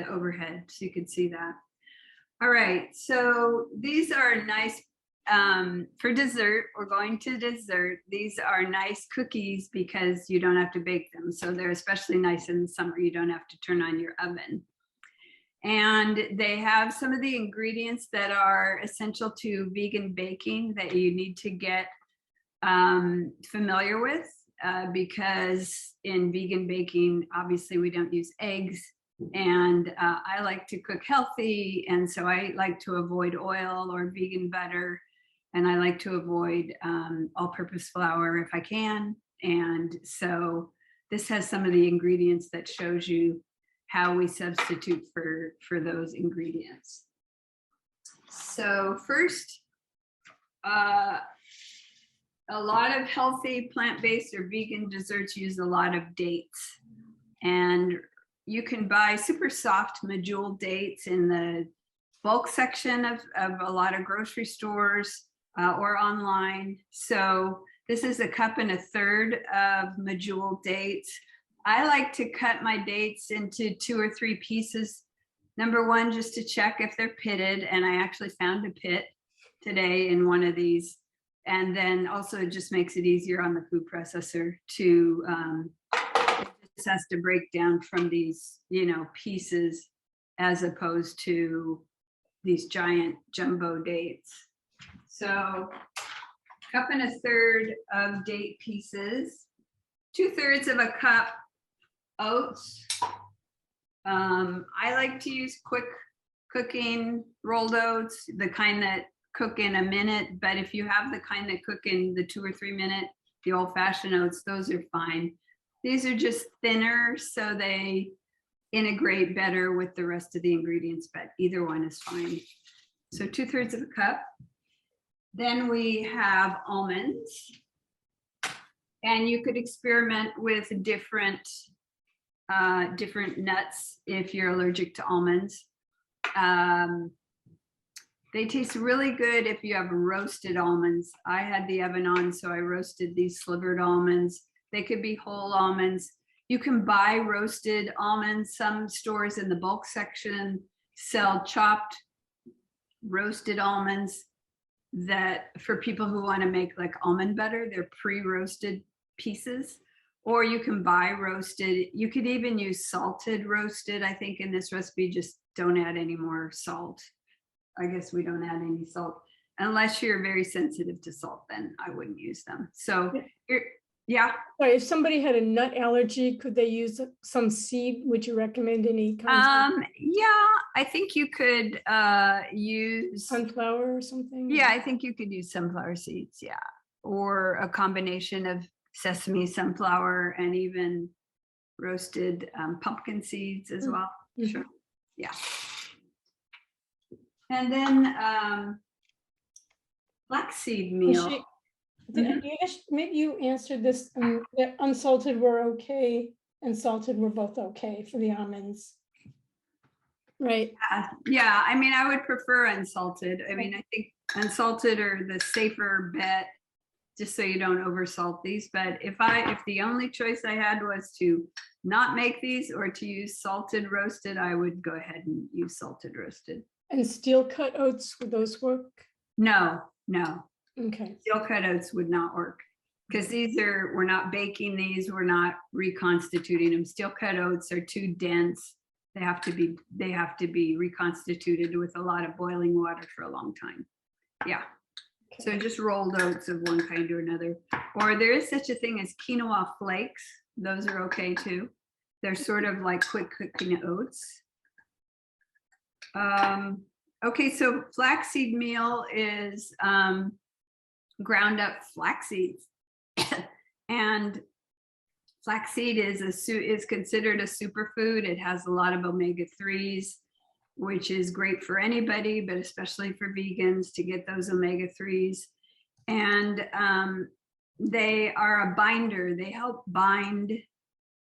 overhead so you can see that. All right, so these are nice for dessert. We're going to dessert. These are nice cookies because you don't have to bake them. So they're especially nice in the summer. You don't have to turn on your oven. And they have some of the ingredients that are essential to vegan baking that you need to get familiar with because in vegan baking, obviously we don't use eggs. And I like to cook healthy. And so I like to avoid oil or vegan butter. And I like to avoid all-purpose flour if I can. And so this has some of the ingredients that shows you how we substitute for those ingredients. So first, a lot of healthy plant-based or vegan desserts use a lot of dates. And you can buy super soft medjool dates in the bulk section of a lot of grocery stores or online. So this is 1.25 cups of medjool dates. I like to cut my dates into 2 or 3 pieces. Number one, just to check if they're pitted. And I actually found a pit today in one of these. And then also it just makes it easier on the food processor to, it just has to break down from these, pieces as opposed to these giant jumbo dates. So 1.25 cups of date pieces, 2/3 cup oats. I like to use quick cooking rolled oats, the kind that cook in a minute, but if you have the kind that cook in the 2 or 3 minute, the old-fashioned oats, those are fine. These are just thinner, so they integrate better with the rest of the ingredients, but either one is fine. So 2/3 cup. Then we have almonds. And you could experiment with different nuts if you're allergic to almonds. They taste really good if you have roasted almonds. I had the oven on, so I roasted these slivered almonds. They could be whole almonds. You can buy roasted almonds. Some stores in the bulk section sell chopped roasted almonds that for people who want to make like almond butter, they're pre-roasted pieces, or you can buy roasted. You could even use salted roasted. I think in this recipe, just don't add any more salt. I guess we don't add any salt unless you're very sensitive to salt, then I wouldn't use them. So yeah. Sorry, if somebody had a nut allergy, could they use some seed? Would you recommend any kinds of yeah, I think you could use sunflower or something? Yeah, I think you could use sunflower seeds, yeah, or a combination of sesame, sunflower, and even roasted pumpkin seeds as well. Mm-hmm. Sure, yeah. And then flaxseed meal. Maybe you answered this, that unsalted were okay and salted were both okay for the almonds. Right. Yeah, I mean, I would prefer unsalted. I mean, I think unsalted are the safer bet, just so you don't oversalt these. But if the only choice I had was to not make these or to use salted roasted, I would go ahead and use salted roasted. And steel cut oats, would those work? No. Okay. Steel cut oats would not work because we're not baking these, we're not reconstituting them. Steel cut oats are too dense. They have to be reconstituted with a lot of boiling water for a long time. Yeah. Okay. So just rolled oats of one kind or another. Or there is such a thing as quinoa flakes. Those are okay too. They're sort of like quick cooking oats. Okay, so flaxseed meal is ground up flax seeds. And flaxseed is considered a superfood. It has a lot of omega-3s. which is great for anybody, but especially for vegans to get those omega-3s. And they are a binder. They help bind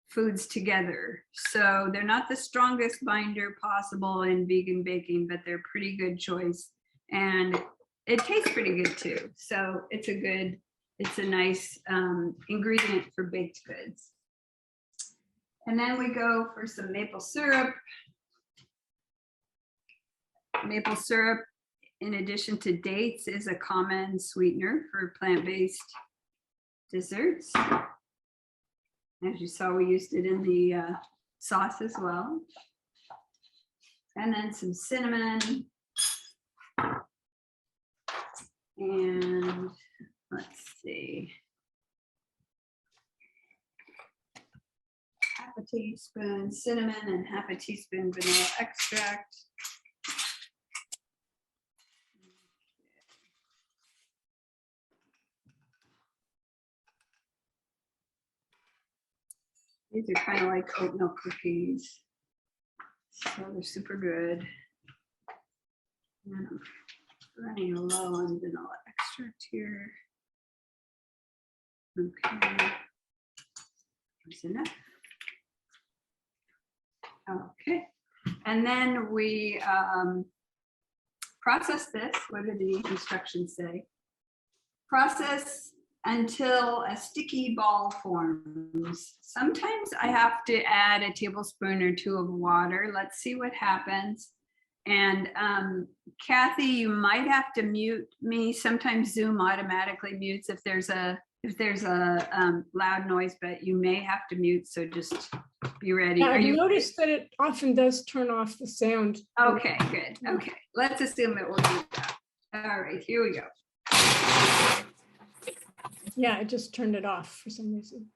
foods together. So they're not the strongest binder possible in vegan baking, but they're pretty good choice. And it tastes pretty good too. So it's a nice ingredient for baked goods. And then we go for some maple syrup. Maple syrup, in addition to dates, is a common sweetener for plant-based desserts. As you saw, we used it in the sauce as well. And then some cinnamon. And let's see. Half a teaspoon cinnamon and half a teaspoon vanilla extract. These are kind of like oatmeal cookies. So they're super good. And I'm running low on vanilla extract here. Okay. That's enough. Okay. And then we process this. What do the instructions say? Process until a sticky ball forms. Sometimes I have to add a tablespoon or two of water. Let's see what happens. And Kathy, you might have to mute me. Sometimes Zoom automatically mutes if there's a loud noise, but you may have to mute. So just be ready. Yeah, I've noticed that it often does turn off the sound. Okay, good. Okay, let's assume it will do that. All right, here we go. Yeah, it just turned it off for some reason.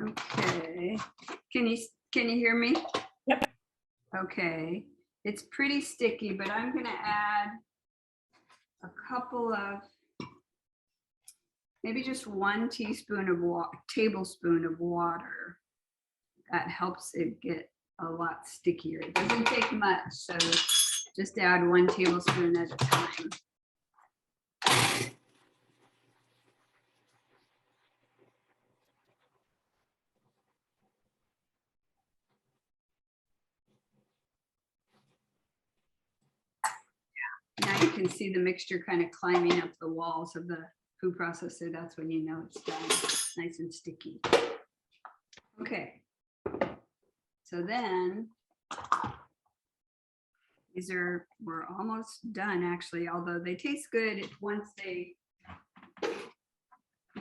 Okay, can you hear me? Yep. Okay, it's pretty sticky, but I'm gonna add a couple of, maybe just 1 tablespoon of water. That helps it get a lot stickier. It doesn't take much, so just add 1 tablespoon at a time. Now you can see the mixture kind of climbing up the walls of the food processor. That's when you know it's done. It's nice and sticky. Okay. So then we're almost done actually, although they taste good once they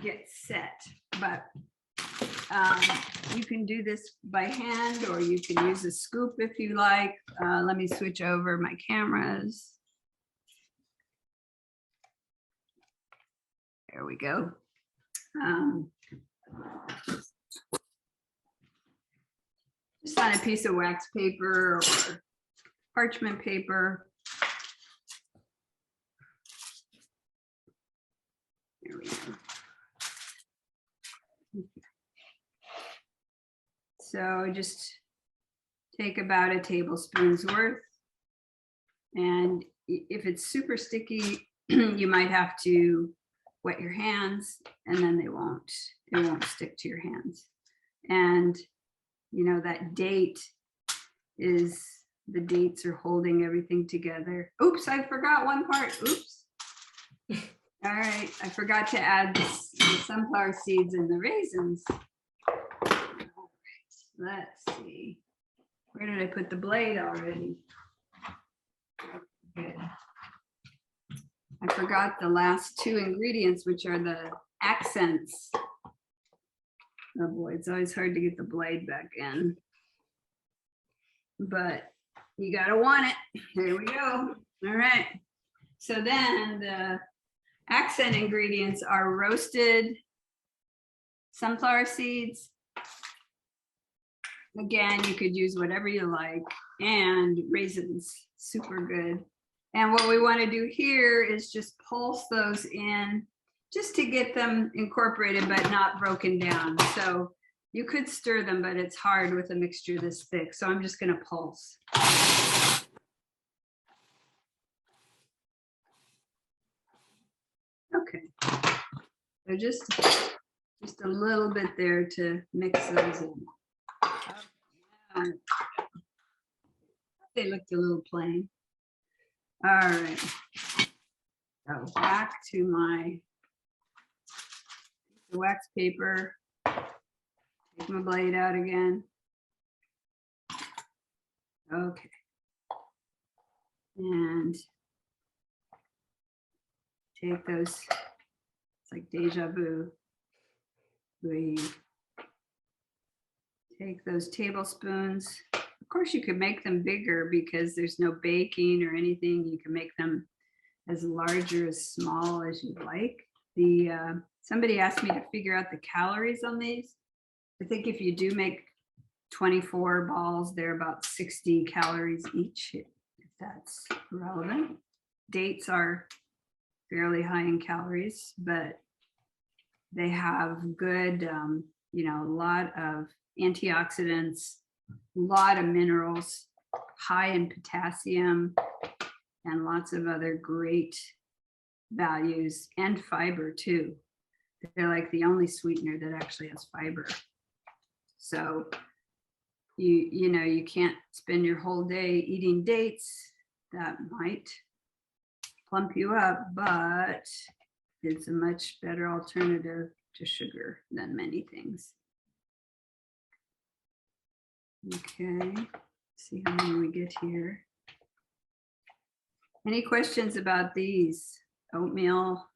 get set. But you can do this by hand or you can use a scoop if you like. Let me switch over my cameras. There we go. Just on a piece of wax paper or parchment paper. There we go. So just take about a tablespoon's worth. And if it's super sticky, you might have to wet your hands and then it won't stick to your hands. And you know, that date is, the dates are holding everything together. Oops, I forgot one part. Oops. All right, I forgot to add the sunflower seeds and the raisins. All right, let's see. Where did I put the blade already? Good. I forgot the last 2 ingredients, which are the accents. Oh boy, it's always hard to get the blade back in. But you gotta want it. There we go. All right. So then the accent ingredients are roasted sunflower seeds. Again, you could use whatever you like, and raisins, super good. And what we want to do here is just pulse those in just to get them incorporated, but not broken down. So you could stir them, but it's hard with a mixture this thick. So I'm just going to pulse. Okay. So just a little bit there to mix those in. They looked a little plain. All right. So back to my wax paper. Take my blade out again. Okay. And take those, it's like deja vu. We take those tablespoons. Of course, you could make them bigger because there's no baking or anything. You can make them as large or as small as you like. Somebody asked me to figure out the calories on these. I think if you do make 24 balls, they're about 60 calories each, if that's relevant. Dates are fairly high in calories, but they have good, a lot of antioxidants, a lot of minerals, high in potassium, and lots of other great values, and fiber too. They're like the only sweetener that actually has fiber. So you can't spend your whole day eating dates. That might plump you up, but it's a much better alternative to sugar than many things. Okay, see how many we get here. Any questions about these? Oatmeal,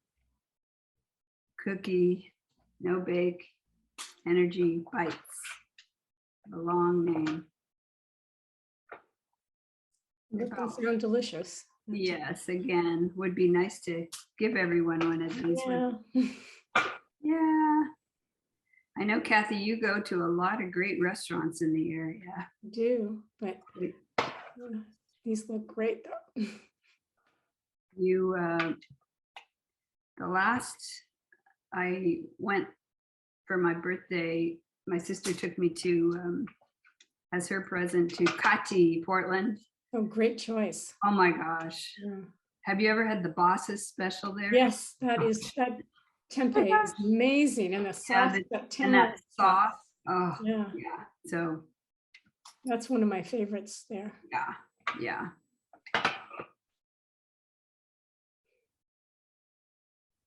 cookie, no bake, energy bites. A long name. That does sound delicious. Yes, again, would be nice to give everyone one of these. Yeah. Yeah. I know, Kathy, you go to a lot of great restaurants in the area. I do, but these look great though. The last I went for my birthday, my sister took me to, as her present, to Kati, Portland. Oh, great choice. Oh my gosh. Yeah. Have you ever had the boss's special there? Yes, that tempeh is amazing, and the sauce, and that sauce. Oh, yeah. Yeah. So that's one of my favorites there. yeah, yeah.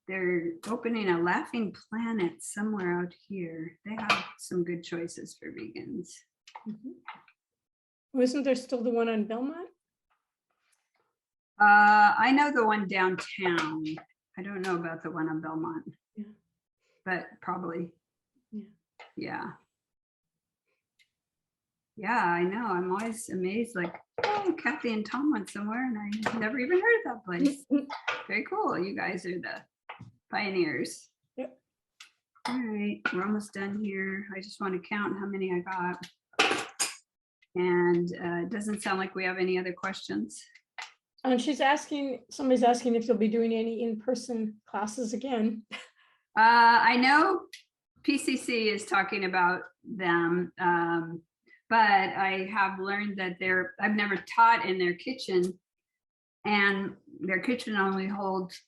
They're opening a Laughing Planet somewhere out here. They have some good choices for vegans. Mm-hmm. Wasn't there still the one on Belmont? I know the one downtown. I don't know about the one on Belmont. Yeah. But probably. Yeah. Yeah. Yeah, I know. I'm always amazed, like, oh, Kathy and Tom went somewhere and I never even heard of that place. Very cool. You guys are the pioneers. Yep. All right, we're almost done here. I just want to count how many I got. And it doesn't sound like we have any other questions. And somebody's asking if you'll be doing any in-person classes again. I know PCC is talking about them, but I have learned that I've never taught in their kitchen, and their kitchen only holds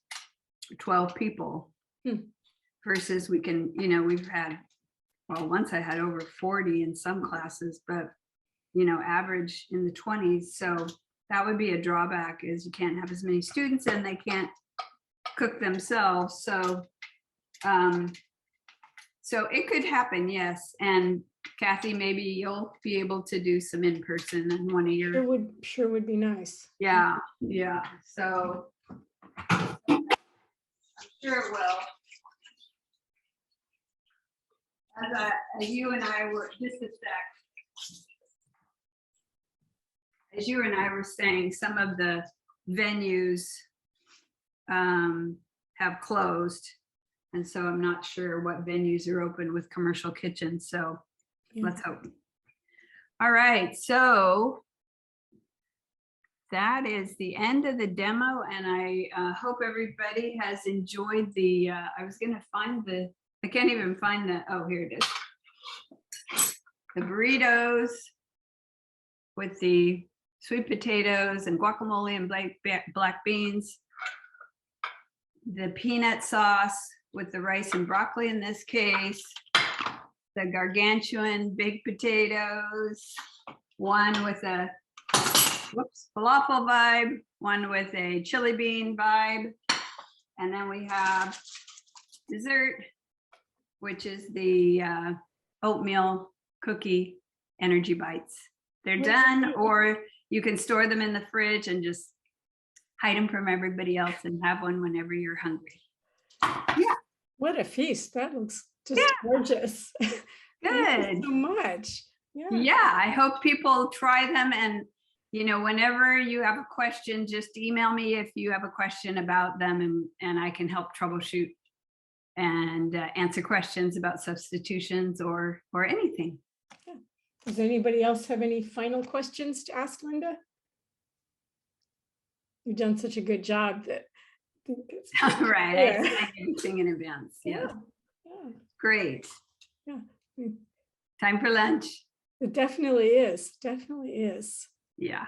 12 people. Versus we can, we've had, well, once I had over 40 in some classes, but average in the 20s. So that would be a drawback, is you can't have as many students and they can't cook themselves. So so it could happen, yes. And Kathy, maybe you'll be able to do some in-person in one of your. Sure would be nice. Yeah, yeah. So I'm sure it will. as you and I were, just a sec. As you and I were saying, some of the venues have closed. And so I'm not sure what venues are open with commercial kitchens. So let's hope. All right. So that is the end of the demo. And I hope everybody has enjoyed the, I was going to find the, I can't even find the, oh, here it is. The burritos with the sweet potatoes and guacamole and black beans. The peanut sauce with the rice and broccoli in this case. The gargantuan baked potatoes. One with a falafel vibe. One with a chili bean vibe. And then we have dessert, which is the oatmeal cookie energy bites. They're done, or you can store them in the fridge and just hide them from everybody else and have one whenever you're hungry. Yeah. What a feast. That looks just gorgeous. Good. Thank you so much. Yeah, I hope people try them. And, you know, whenever you have a question, just email me if you have a question about them, and I can help troubleshoot and answer questions about substitutions or anything. Yeah. Does anybody else have any final questions to ask Linda? You've done such a good job that I think it's right. I explain everything in advance. Yeah. Great. Yeah. Time for lunch. It definitely is. Definitely is. Yeah.